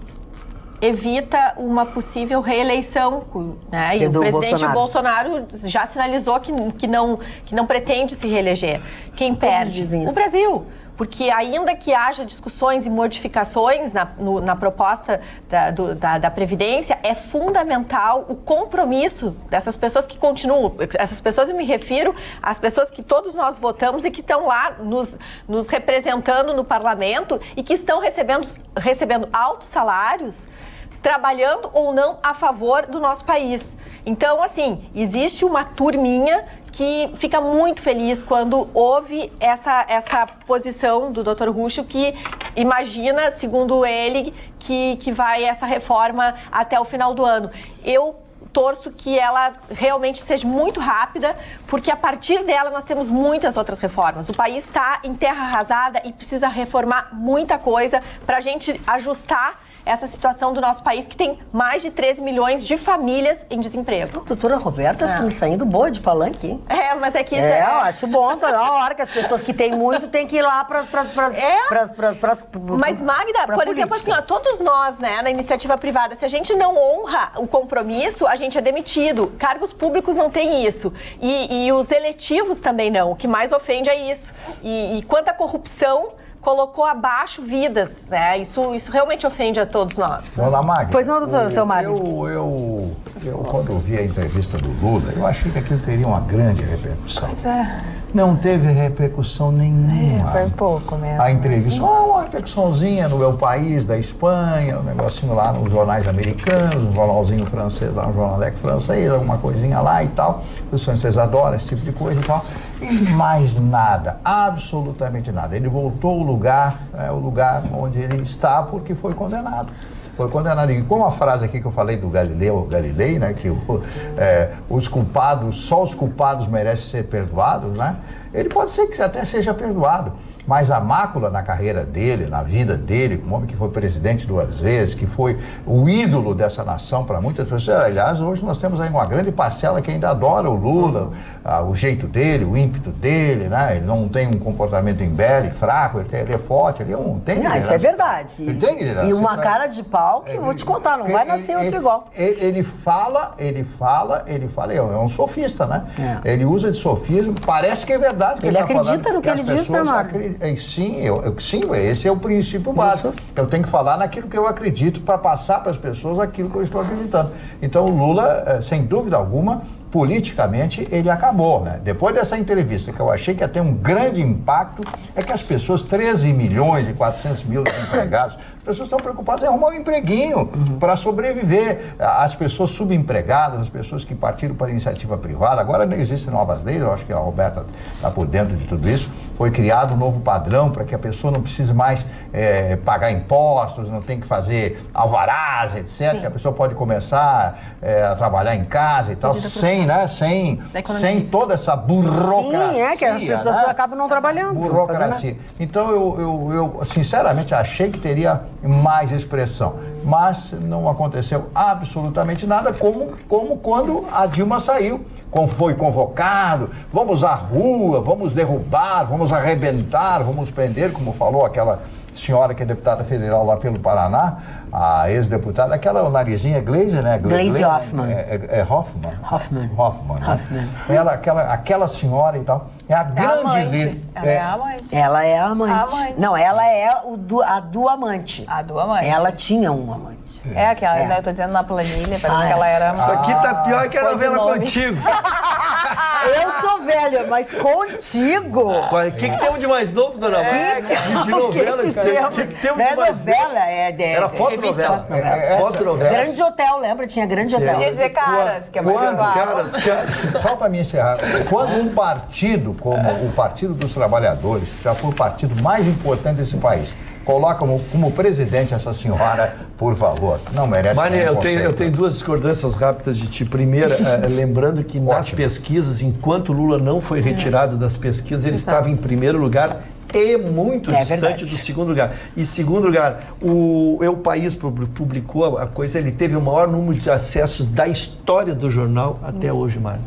evita uma possível reeleição, né? E o presidente Bolsonaro já sinalizou que não pretende se reeleger. Quem perde? O Brasil. porque ainda que haja discussões e modificações na proposta da Previdência, é fundamental o compromisso dessas pessoas que continuam. Essas pessoas, eu me refiro às pessoas que todos nós votamos e que estão lá nos representando no parlamento e que estão recebendo altos salários, trabalhando ou não a favor do nosso país. Então, assim, existe uma turminha que fica muito feliz quando houve essa posição do Dr. Ruschel, que imagina, segundo ele, que vai essa reforma até o final do ano. Eu torço que ela realmente seja muito rápida, porque a partir dela nós temos muitas outras reformas. O país está em terra arrasada e precisa reformar muita coisa para a gente ajustar essa situação do nosso país, que tem mais de 13 milhões de famílias em desemprego. Doutora Roberta, tá me saindo boa de palanque, hein? Mas é que isso eu acho bom, tá na hora que as pessoas que têm muito têm que ir lá Mas, Magda, por exemplo, assim, todos nós, né, na iniciativa privada, se a gente não honra o compromisso, a gente é demitido. Cargos públicos não têm isso. E os eletivos também não. O que mais ofende é isso. E quanta corrupção colocou abaixo vidas, né? Isso realmente ofende a todos nós. Vamos lá, Magda. Pois não, doutor, seu Mário. Eu, quando vi a entrevista do Lula, eu achei que aquilo teria uma grande repercussão. Pois é. Não teve repercussão nenhuma. Foi pouco mesmo. A entrevista, uma repercussãozinha no Meu País, da Espanha, um negocinho lá nos jornais americanos, um jornalzinho francês, lá no Jornalec francês, alguma coisinha lá e tal. Os franceses adoram esse tipo de coisa e tal. E mais nada, absolutamente nada. Ele voltou ao lugar, o lugar onde ele está, porque foi condenado. Foi condenado. E com a frase aqui que eu falei do Galilei, né, que os culpados, só os culpados merecem ser perdoados, né? Ele pode ser que até seja perdoado, mas a mácula na carreira dele, na vida dele, como homem que foi presidente 2 vezes, que foi o ídolo dessa nação para muitas pessoas. Aliás, hoje nós temos aí uma grande parcela que ainda adora o Lula, o jeito dele, o ímpeto dele, né? Ele não tem um comportamento embele, fraco, ele é forte, ele não tem liderança. Isso é verdade. Ele tem liderança. E uma cara de pau que eu vou te contar, não vai nascer outro igual. Ele fala, é um sofista, né? Ele usa de sofismo, parece que é verdade. Ele acredita no que ele diz, né, Marco? Sim, esse é o princípio básico. Eu tenho que falar naquilo que eu acredito para passar para as pessoas aquilo que eu estou acreditando. Então, o Lula, sem dúvida alguma, politicamente, ele acabou, né? Depois dessa entrevista, que eu achei que ia ter um grande impacto, é que as pessoas, 13 milhões e 400 mil empregados, as pessoas estão preocupadas em arrumar um empreguinho para sobreviver. As pessoas subempregadas, as pessoas que partiram para a iniciativa privada, agora existem novas leis, eu acho que a Roberta está por dentro de tudo isso, foi criado um novo padrão para que a pessoa não precise mais pagar impostos, não tem que fazer alvarás, etc., que a pessoa pode começar a trabalhar em casa e tal, sem toda essa burocracia. Sim, que as pessoas acabam não trabalhando. Burocracia. Então, eu sinceramente achei que teria mais expressão, mas não aconteceu absolutamente nada, como quando a Dilma saiu, foi convocado, vamos à rua, vamos derrubar, vamos arrebentar, vamos prender, como falou aquela senhora que é deputada federal lá pelo Paraná, a ex-deputada, aquela narizinha Glaze, né? Glaze Hoffmann. Hoffmann. Aquela senhora e tal. É a grande líder. Ela é a amante. Ela é a amante. Não, ela é a do amante. A do amante. Ela tinha um amante. É aquela, eu tô dizendo na planilha, parece que ela era... Isso aqui tá pior que a novela contigo. Eu sou velha, mas contigo. O que temos de mais novo, dona Marta? De novela, que temos? Não é novela, era fotonovela. Fotonovela. Grande Hotel, lembra? Tinha Grande Hotel. Podia dizer Caras, que é mais atual. Só para me encerrar, quando um partido como o Partido dos Trabalhadores, que já foi o partido mais importante desse país, coloca como presidente essa senhora, por favor, não merece. Mari, eu tenho 2 discordâncias rápidas de ti. Primeira, lembrando que nas pesquisas, enquanto Lula não foi retirado das pesquisas, ele estava em primeiro lugar e muito distante do segundo lugar. E segundo lugar, o País publicou a coisa, ele teve o maior número de acessos da história do jornal até hoje, Mari.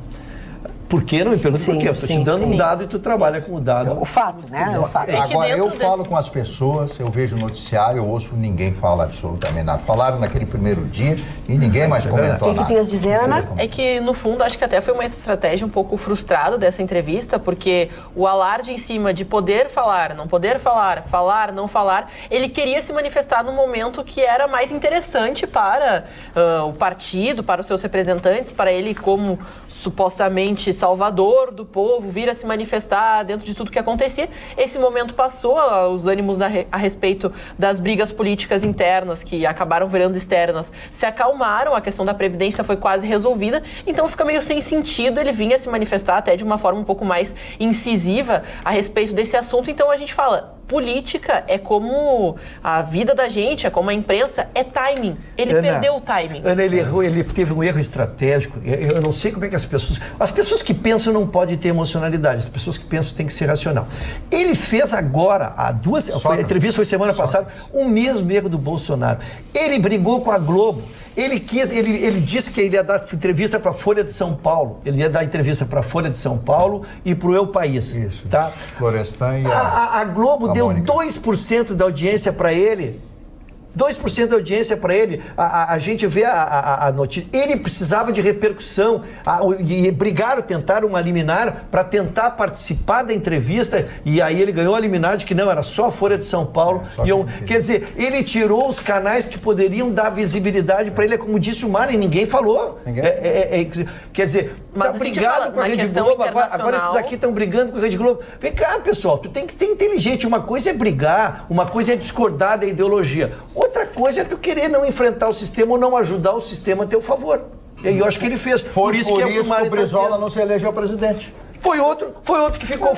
Por que? Não me pergunta por quê. Eu estou te dando um dado e tu trabalha com o dado. O fato, né? O fato. Agora, eu falo com as pessoas, eu vejo o noticiário, eu ouço, ninguém fala absolutamente nada. Falaram naquele primeiro dia e ninguém mais comentou nada. O que tu ias dizer, Ana? É que, no fundo, acho que até foi uma estratégia um pouco frustrada dessa entrevista, porque o alarde em cima de poder falar, não poder falar, falar, não falar, ele queria se manifestar no momento que era mais interessante para o partido, para os seus representantes, para ele como supostamente salvador do povo, vir a se manifestar dentro de tudo que acontecia. Esse momento passou, os ânimos a respeito das brigas políticas internas, que acabaram virando externas, se acalmaram, a questão da Previdência foi quase resolvida, então fica meio sem sentido ele vir a se manifestar até de uma forma um pouco mais incisiva a respeito desse assunto. Então a gente fala, política é como a vida da gente, é como a imprensa, é timing. Ele perdeu o timing. Ana, ele errou, ele teve um erro estratégico. Eu não sei como é que as pessoas que pensam não podem ter emocionalidade, as pessoas que pensam têm que ser racional. Ele fez agora, a entrevista foi semana passada, o mesmo erro do Bolsonaro. Ele brigou com a Globo. Ele disse que ele ia dar entrevista para a Folha de São Paulo. Ele ia dar entrevista para a Folha de São Paulo e para o Eu País. Isso. Tá? Florestan e a Globo deu Mônica. 2% da audiência para ele. 2% da audiência para ele, a gente vê a notícia. Ele precisava de repercussão e brigaram, tentaram uma liminar para tentar participar da entrevista e aí ele ganhou a liminar de que não, era só a Folha de São Paulo. Quer dizer, ele tirou os canais que poderiam dar visibilidade para ele, é como disse o Mário, e ninguém falou. Quer dizer, mas tá brigado com a Rede Globo, agora esses aqui estão brigando com a Rede Globo. Vem cá, pessoal, tu tem que ser inteligente. Uma coisa é brigar, uma coisa é discordar da ideologia. Outra coisa é tu querer não enfrentar o sistema ou não ajudar o sistema a teu favor. E aí eu acho que ele fez. Por isso que o Brizola não se elegeu presidente. Foi outro que ficou,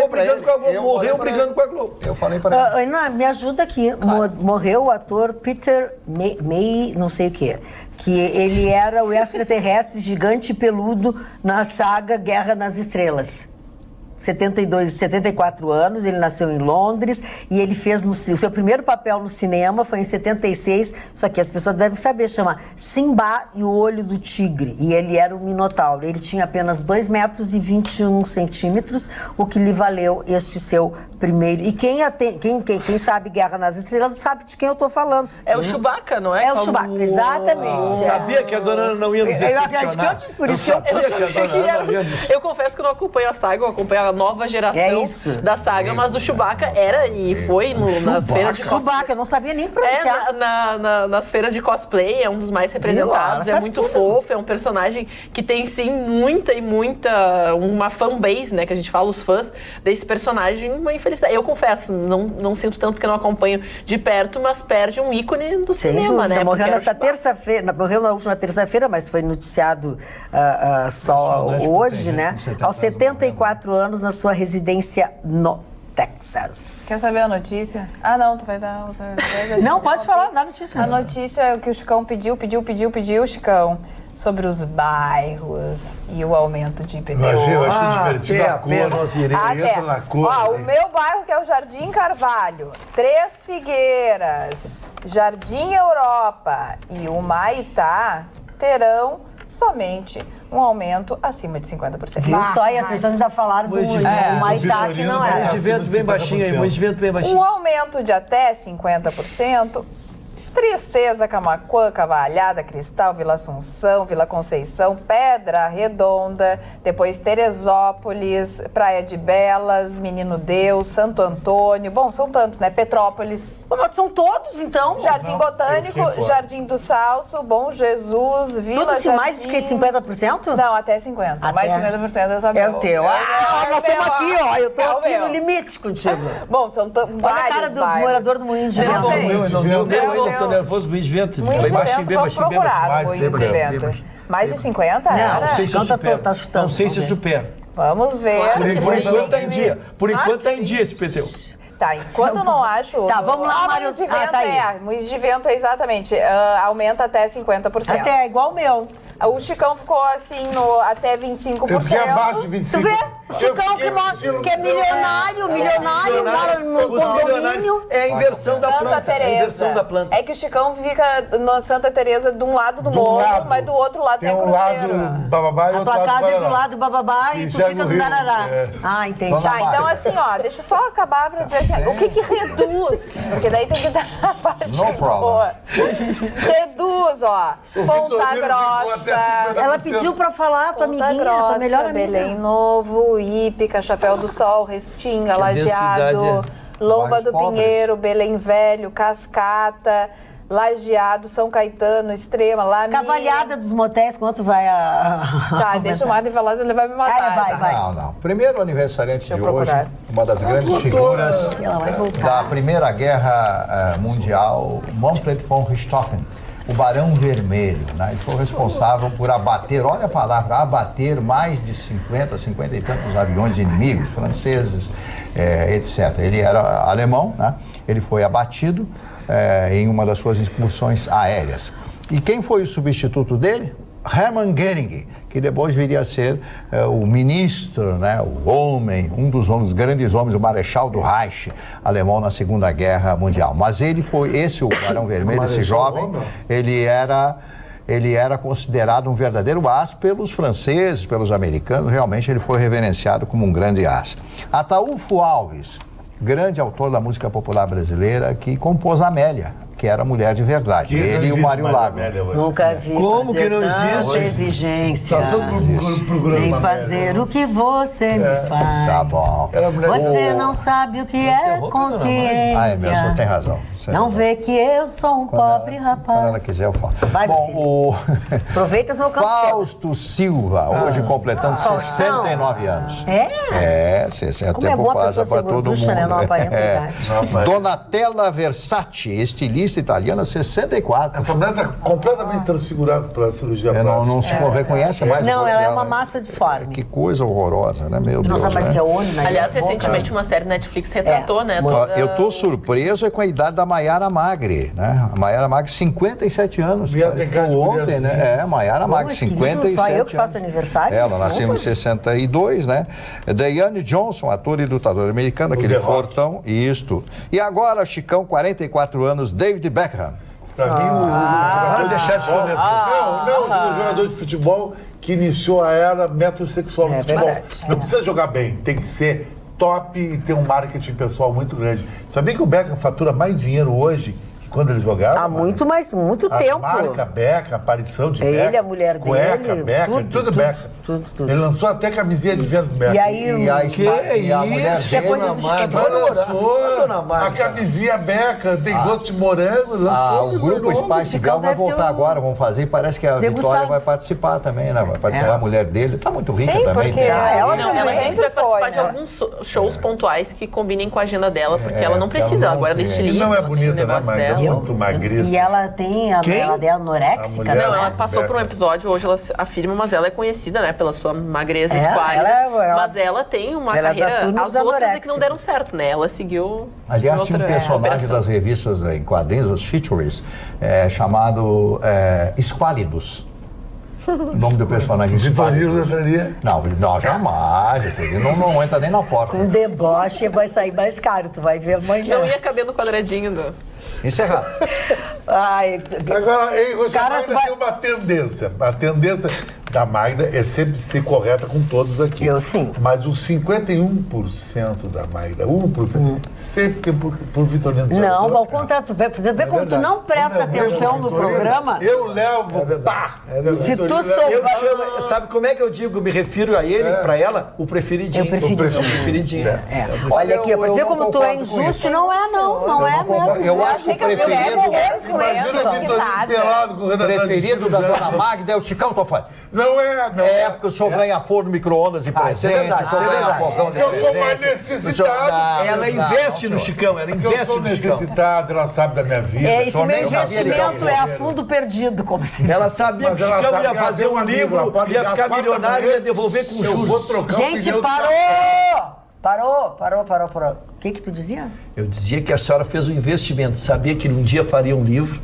brigando com a Globo, morreu brigando com a Globo. Eu falei para ele. Ana, me ajuda aqui. Claro. Morreu o ator Peter May, não sei o quê, que ele era o extraterrestre gigante peludo na saga Guerra nas Estrelas. 74 anos, ele nasceu em Londres e ele fez o seu primeiro papel no cinema foi em 76, só que as pessoas devem saber, chama Simba e o Olho do Tigre, e ele era o Minotauro. Ele tinha apenas 2 metros e 21 centímetros, o que lhe valeu este seu primeiro. E quem sabe Guerra nas Estrelas sabe de quem eu tô falando. É o Chewbacca, não é? É o Chewbacca, exatamente. Sabia que a dona Ana não ia nos decepcionar. Eu confesso que eu não acompanho a saga, eu acompanho a nova geração da saga, mas o Chewbacca era e foi nas feiras de cosplay. Chewbacca, eu não sabia nem pronunciar. Nas feiras de cosplay, é um dos mais representados, é muito fofo, é um personagem que tem sim uma fanbase, né, que a gente fala, os fãs desse personagem, uma infelicidade. Eu confesso, não sinto tanto porque não acompanho de perto, mas perde um ícone do cinema, né? Morreu nesta terça-feira, morreu na última terça-feira, mas foi noticiado só hoje, né? Aos 74 anos, na sua residência no Texas. Quer saber a notícia? Ah, não, tu vai dar... Não, pode falar, dá a notícia. A notícia é o que o Chicão pediu, Chicão, sobre os bairros e o aumento de IPTU. Eu achei divertido a cor. O meu bairro, que é o Jardim Carvalho, Três Figueiras, Jardim Europa e o Maitá terão somente um aumento acima de 50%. Viu só? E as pessoas ainda falaram do Maitá, que não era. Moisés bem baixinho aí, Um aumento de até 50%. Tristeza, Camaquã, Cavalhada, Cristal, Vila Assunção, Vila Conceição, Pedra Redonda, depois Teresópolis, Praia de Belas, Menino Deus, Santo Antônio, bom, são tantos, né? Petrópolis. Mas são todos, então? Jardim Botânico, Jardim do Salso, Bom Jesus, Vila Tudo Jardim... mais de que 50%? Não, até 50%. Mais 50% eu sabia. É o teu. Nós estamos aqui, ó. Eu tô aqui no limite contigo. Bom, então vários Olha a cara do morador do Moinho de Vento. Tô nervoso, Moinho de Vento. Moinho de Vento, vamos procurar o Moinho de Vento. Mais de 50 era? Não sei se supera. Tá chutando. Não sei se supera. Vamos ver. Por enquanto tá em dia. Por enquanto tá em dia esse PTU. Tá, enquanto eu não acho... Tá, vamos lá, Mário. Moinho de Vento Moinho de Vento, exatamente. Aumenta até 50%. Até, igual o meu. O Chicão ficou assim até 25%. Eu fiquei abaixo de 25%. Tu vê? O Chicão que é milionário, mora no condomínio. É a inversão da Santa planta. Teresa. É a inversão da planta. É que o Chicão fica na Santa Teresa de um lado do morro, mas do outro lado tem um Cruzeiro. lado Bababá e A outro tua lado casa é do Paraná. lado do Bababá e tu já fica no no Rio, Darará. é. Ah, entendi. Dona Tá, então Magda. assim, ó, deixa eu só acabar pra dizer assim, o que reduz? Porque daí tem que dar a parte No problem. boa. Reduz, ó, Ponta Grossa, Ela pediu pra falar, tua Ponta amiguinha, Grossa, tua melhor amiga. Belém Novo, Ípica, Chapéu do Sol, Restinga, Que Lajeado, densidade Lomba mais do pobres. Pinheiro, Belém Velho, Cascata, Lajeado, São Caetano, Extrema, Laminha. Cavalhada dos motéis, quanto vai a... Tá, deixa o Marlon Veloz, ele vai me matar. Vai. Não. Primeiro aniversariante de eu hoje, procurar. uma das grandes figuras Ela vai voltar. da Primeira Guerra Mundial, Manfred von Richthofen, o Barão Vermelho, né? Ele foi responsável por abater, olha a palavra, abater mais de 50 e tantos aviões inimigos, franceses, etc. Ele era alemão, né? Ele foi abatido em uma das suas excursões aéreas. E quem foi o substituto dele? Hermann Göring, que depois viria a ser o ministro, né, o homem, um dos homens, grandes homens, o Marechal do Reich alemão na Segunda Guerra Mundial. Mas ele foi, o Barão Vermelho, esse jovem, ele era considerado um verdadeiro as pelos franceses, pelos americanos, realmente ele foi reverenciado como um grande as. Ataúfo Alves, grande autor da música popular brasileira, que compôs Amélia, que era mulher de verdade. Ele e o Mário Lago. Nunca vi Como fazer que não tanta existe? exigência. Tá todo programa. Nem fazer o que você me faz. Tá bom. Você não sabe o que é consciência. Ah, é mesmo, você tem razão. Não vê que eu sou um pobre rapaz. Quando ela quiser, eu falo. Vai, meu filho. Bom, Aproveita, senão eu canto. Fausto Silva, hoje completando Faustão. 69 anos. É? 60 Como é tempo boa a passa pessoa para ser todo gorducha, mundo. né? Não aparenta idade. Donatella Versace, estilista italiana, 64. Essa mulher está completamente transfigurada pela cirurgia plástica. Não se reconhece mais. o Não, rosto ela é dela, uma né? massa disforme. Que coisa horrorosa, né? Meu Tu não Deus. sabe mais né? que é olho, nariz, Aliás, boca. recentemente uma série Netflix retratou, né? Ó, toda- eu tô surpreso com a idade da Maiara Magre, né? A Maiara Magre, 57 anos. Minha tem cara de ontem, criancinha. né? Maiara Magre, mas, querido, 57 só eu que faço anos. aniversário, Ela isso nasceu não, em 62, né? Deiane Johnson, ator e lutador americano, aquele The Rock. fortão, isto. E agora, Chicão, 44 anos, David Beckham. Pra mim, Para deixar de comer. o jogador de futebol que iniciou a era metrosexual no futebol. verdade. Não precisa jogar bem, tem que ser top e ter um marketing pessoal muito grande. Sabia que o Beckham fatura mais dinheiro hoje que quando ele jogava? Há muito A tempo. marca Beckham, a aparição de Ele, Beckham, a mulher cueca, dele, Beckham, tudo Beckham. tudo. Ele lançou até camisinha de Vênus Beckham. E aí, E a mulher isso é dele, coisa do Chiquinho. Lançou Dona a Magda. camisinha Beckham, tem gosto de morango, lançou. o grupo Spice Chicão Girl vai deve ter voltar um agora, vamos fazer, e parece que a degustado. Vitória vai participar também, né? Vai participar a mulher dele, tá muito rica Sim, também. porque tem- ela Não, ela também disse que vai sempre participar foi, de né? alguns shows pontuais que combinem com a agenda dela, porque ela não ela precisa. não Agora ela é tem. estilista, Não é ela tem o bonita, né, negócio Magda? dela. Muito magríssima. E ela tem a ela dela anoréxica, A mulher- Não, né? ela passou por um episódio, hoje ela afirma, mas ela é conhecida, né, pela sua magreza esquálida. ela- Mas ela tem uma ela é da carreira, turma as dos outras é que não deram anoréxicos. certo, né? Ela seguiu. Aliás, tinha um outra personagem operação. das revistas em quadrinhos, as features, chamado Esquálidos. O nome do personagem Vitorino Esquálidos. entraria. Não, jamais. Vitorino não entra nem na porta. Com deboche vai sair mais caro, tu vai ver amanhã. Não ia caber no quadradinho do... Encerrado. Ai, Agora, em Rocha Cara, Magda tu vai- tem uma tendência. A tendência da Magda é sempre ser correta com todos aqui. Eu sim. Mas os 51% da Magda, 1%, sempre tem por Vitorino. não, ao contrário, tu vê como tu não presta atenção no programa. Eu levo, pá! Se tu Vitorino souber- Eu chamo, sabe como é que eu digo? Me refiro a ele, pra ela, o preferidinho. Eu preferidinho. O preferidinho. É. Olha aqui, pra eu ver não como tu é concordo com injusto, isso. não é não é mesmo. Eu acho que o preferido, Imagina o Vitorino pelado com o redator preferido da dona Magda é o Chicão Tofani. Não é, não É porque o senhor ganha forno, micro-ondas e isso é presente, verdade, o senhor isso é ganha verdade. fogão de Eu sou mais presente. necessitado. Ela investe no Chicão, ela Porque eu investe sou no Chicão. necessitado, ela sabe da minha vida. Esse senhor meu nem sabia ligar o investimento é a fundo perdido, como se diz. Ela sabia que o Mas ela Chicão sabe ia que ela fazer tem um amigo, livro, ela pode ia ligar ficar às 4 da milionário e manhã, ia devolver com Eu vou juros. trocar o Gente, pneu do parou! Parou. O que tu dizia? Eu dizia que a senhora fez um investimento, sabia que um dia faria um livro,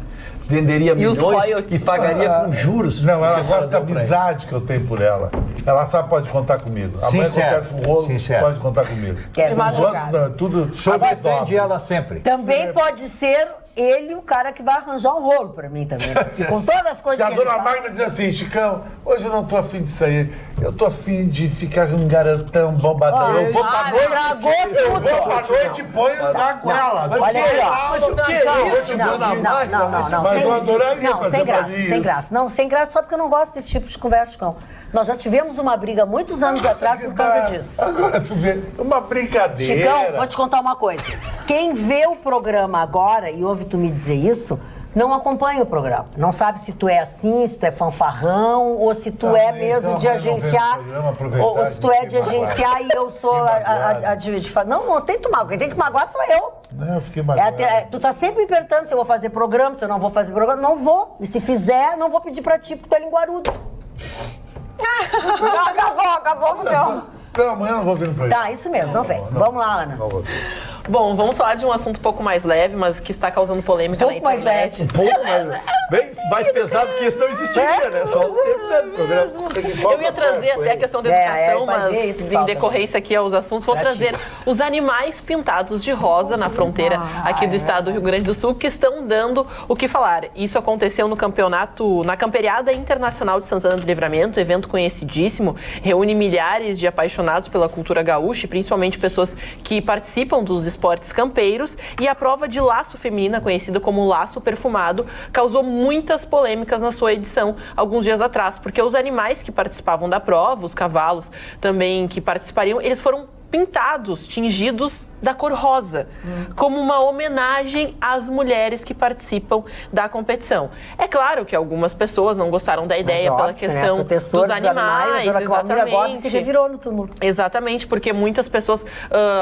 venderia milhões e pagaria com juros. Não, ela gosta da amizade que eu tenho por ela. Ela sabe, pode contar comigo. Amanhã acontece um rolo, pode contar comigo. De madrugada. Tudo Defende ela sempre. Também pode ser ele o cara que vai arranjar um rolo pra mim também. Com todas as coisas que ele a dona fala. Magda diz assim, Chicão, hoje eu não tô afim de sair. Eu tô afim de ficar com um garantão bombadão. Eu vou pra noite. Estragou tudo. Eu vou pra noite e ponho na goela. Olha aqui, ó. Mas o que é isso, dona Magda? Não. Mas eu adoraria Não, fazer sem graça, pra mim sem isso. graça. Não, sem graça só porque eu não gosto desse tipo de conversa, Chicão. Nós já tivemos uma briga muitos anos atrás por causa disso. Agora tu vê, uma brincadeira. Chicão, vou te contar uma coisa. Quem vê o programa agora e ouve tu me dizer isso, não acompanha o programa. Não sabe se tu é assim, se tu é fanfarrão, ou se tu é mesmo então de vai não ver agenciar. o programa, aproveitar, Ou se tu é de fiquei magoado. agenciar e eu sou a de Não tem que magoar. Quem tem que magoar sou eu. Não, eu fiquei magoado. Tu tá sempre me perguntando se eu vou fazer programa, se eu não vou fazer programa. Não vou. E se fizer, não vou pedir pra ti, porque tu é linguarudo. Acabou com o teu... Não, amanhã eu não vou vir no programa. Tá, isso mesmo, não vem. Vamos lá, Ana. Não vou vir. Bom, vamos falar de um assunto um pouco mais leve, mas que está causando polêmica na Pouco mais internet. Um pouco bem mais pesado que esse não existiria, né? Só o tempo do programa. Eu ia trazer até a questão da educação, mas em decorrência aqui aos assuntos, vou trazer os animais pintados de rosa na fronteira aqui do estado do Rio Grande do Sul, que estão dando o que falar. Isso aconteceu no campeonato, na Camperiada Internacional de Santana do Livramento, evento conhecidíssimo, reúne milhares de apaixonados pela cultura gaúcha, e principalmente pessoas que participam dos esportes campeiros, e a prova de laço feminina, conhecida como laço perfumado, causou muitas polêmicas na sua edição alguns dias atrás, porque os animais que participavam da prova, os cavalos também que participariam, eles foram pintados, tingidos da cor rosa, como uma homenagem às mulheres que participam da competição. É claro que algumas pessoas não gostaram da ideia pela questão dos animais, exatamente. Se revirou no túmulo. Exatamente, porque muitas pessoas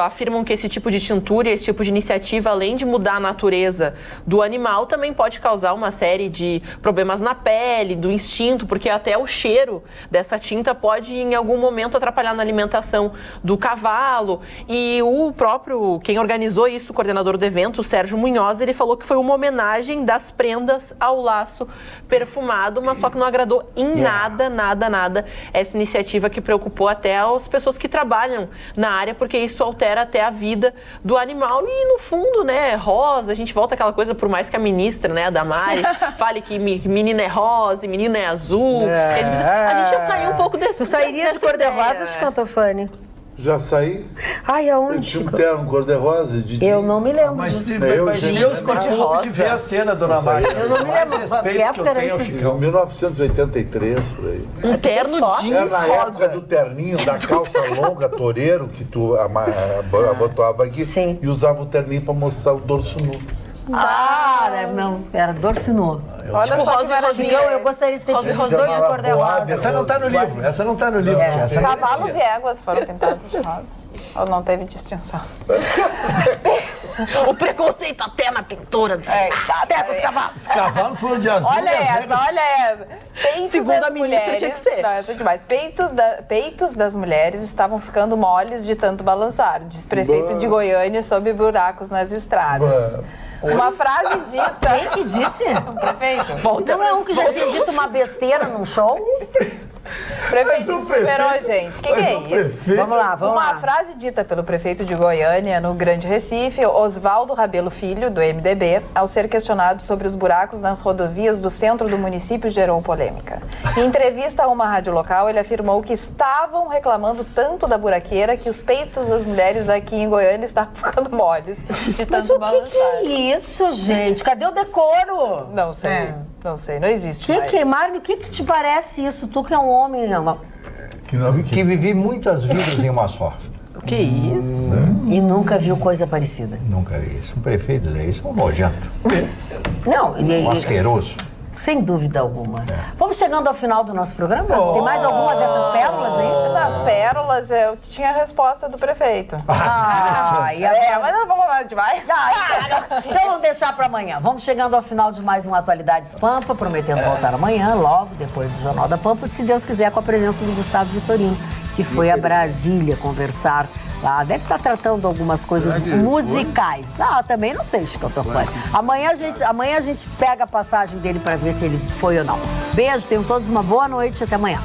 afirmam que esse tipo de tintura, esse tipo de iniciativa, além de mudar a natureza do animal, também pode causar uma série de problemas na pele, do instinto, porque até o cheiro dessa tinta pode, em algum momento, atrapalhar na alimentação do cavalo. E o próprio, quem organizou isso, o coordenador do evento, o Sérgio Munhoz, ele falou que foi uma homenagem das prendas ao laço perfumado, mas só que não agradou em nada essa iniciativa, que preocupou até as pessoas que trabalham na área, porque isso altera até a vida do animal. E no fundo, né, rosa, a gente volta àquela coisa, por mais que a ministra, né, a Damares, fale que menina é rosa e menina é azul, a gente já saiu um pouco desse... Tu sairia de cor-de-rosa, Chicantofani? Já saí. Ai, aonde? Eu tinha um terno cor-de-rosa de Eu jeans. não me lembro Mas disso. Deus me poupe de ver a cena, dona Magda. Eu não me lembro. respeito Que que época eu era tenho ao isso? Chicão. Em 1983, por aí. Um terno jeans Era na época rosa. do terninho, da calça longa, toureiro, que tu abotoava aqui. Sim. E usava o terninho pra mostrar o dorso nu. Não, era dorso nu. Olha Tipo, só que rosa e maravilha. Chicão, eu gostaria de ter tido os dois de cor-de-rosa. Essa não tá no livro, essa não tá no livro. Essa Cavalos e éguas foram pintados de rosa. Ou não teve distinção? O preconceito até na pintura. Até com os cavalos. Os cavalos foram de azul. Olha e as essa, regras- olha essa. Peito Segundo das a ministra, mulheres, tinha que ser. Não, essa é demais. Peitos das mulheres estavam ficando moles de tanto balançar, diz prefeito de Goiânia sobre buracos nas estradas. Uma frase dita... Quem que disse? O prefeito. Não é um que já tinha dito uma besteira num show? O prefeito se superou, gente. O que é isso? Vamos lá, vamos Uma lá. frase dita pelo prefeito de Goiânia, no Grande Recife, Oswaldo Rabelo Filho, do MDB, ao ser questionado sobre os buracos nas rodovias do centro do município, gerou polêmica. Em entrevista a uma rádio local, ele afirmou que estavam reclamando tanto da buraqueira que os peitos das mulheres aqui em Goiânia estavam ficando moles de Mas tanto o que é balançar. isso, gente? Cadê o decoro? Não sei, não sei, não existe mais. Mário, o que te parece isso? Tu que é um homem... Que vivi muitas vidas em uma só. O que é isso? E nunca viu coisa parecida. Nunca vi isso. Um prefeito dizer isso é um nojento, Não, um asqueroso. sem dúvida alguma. Vamos chegando ao final do nosso programa? Tem mais alguma dessas pérolas aí? Das pérolas, eu tinha a resposta do prefeito. E agora? Mas não vamos lá demais. Então vamos deixar para amanhã. Vamos chegando ao final de mais uma Atualidades Pampa, prometendo voltar amanhã, logo depois do Jornal da Pampa, se Deus quiser, com a presença do Gustavo Vitorino, que que foi a Brasília conversar lá. Deve estar tratando algumas coisas musicais. Não, também não sei, Chico Tofani. Amanhã a gente pega a passagem dele para ver se ele foi ou não. Beijo, tenham todos uma boa noite e até amanhã.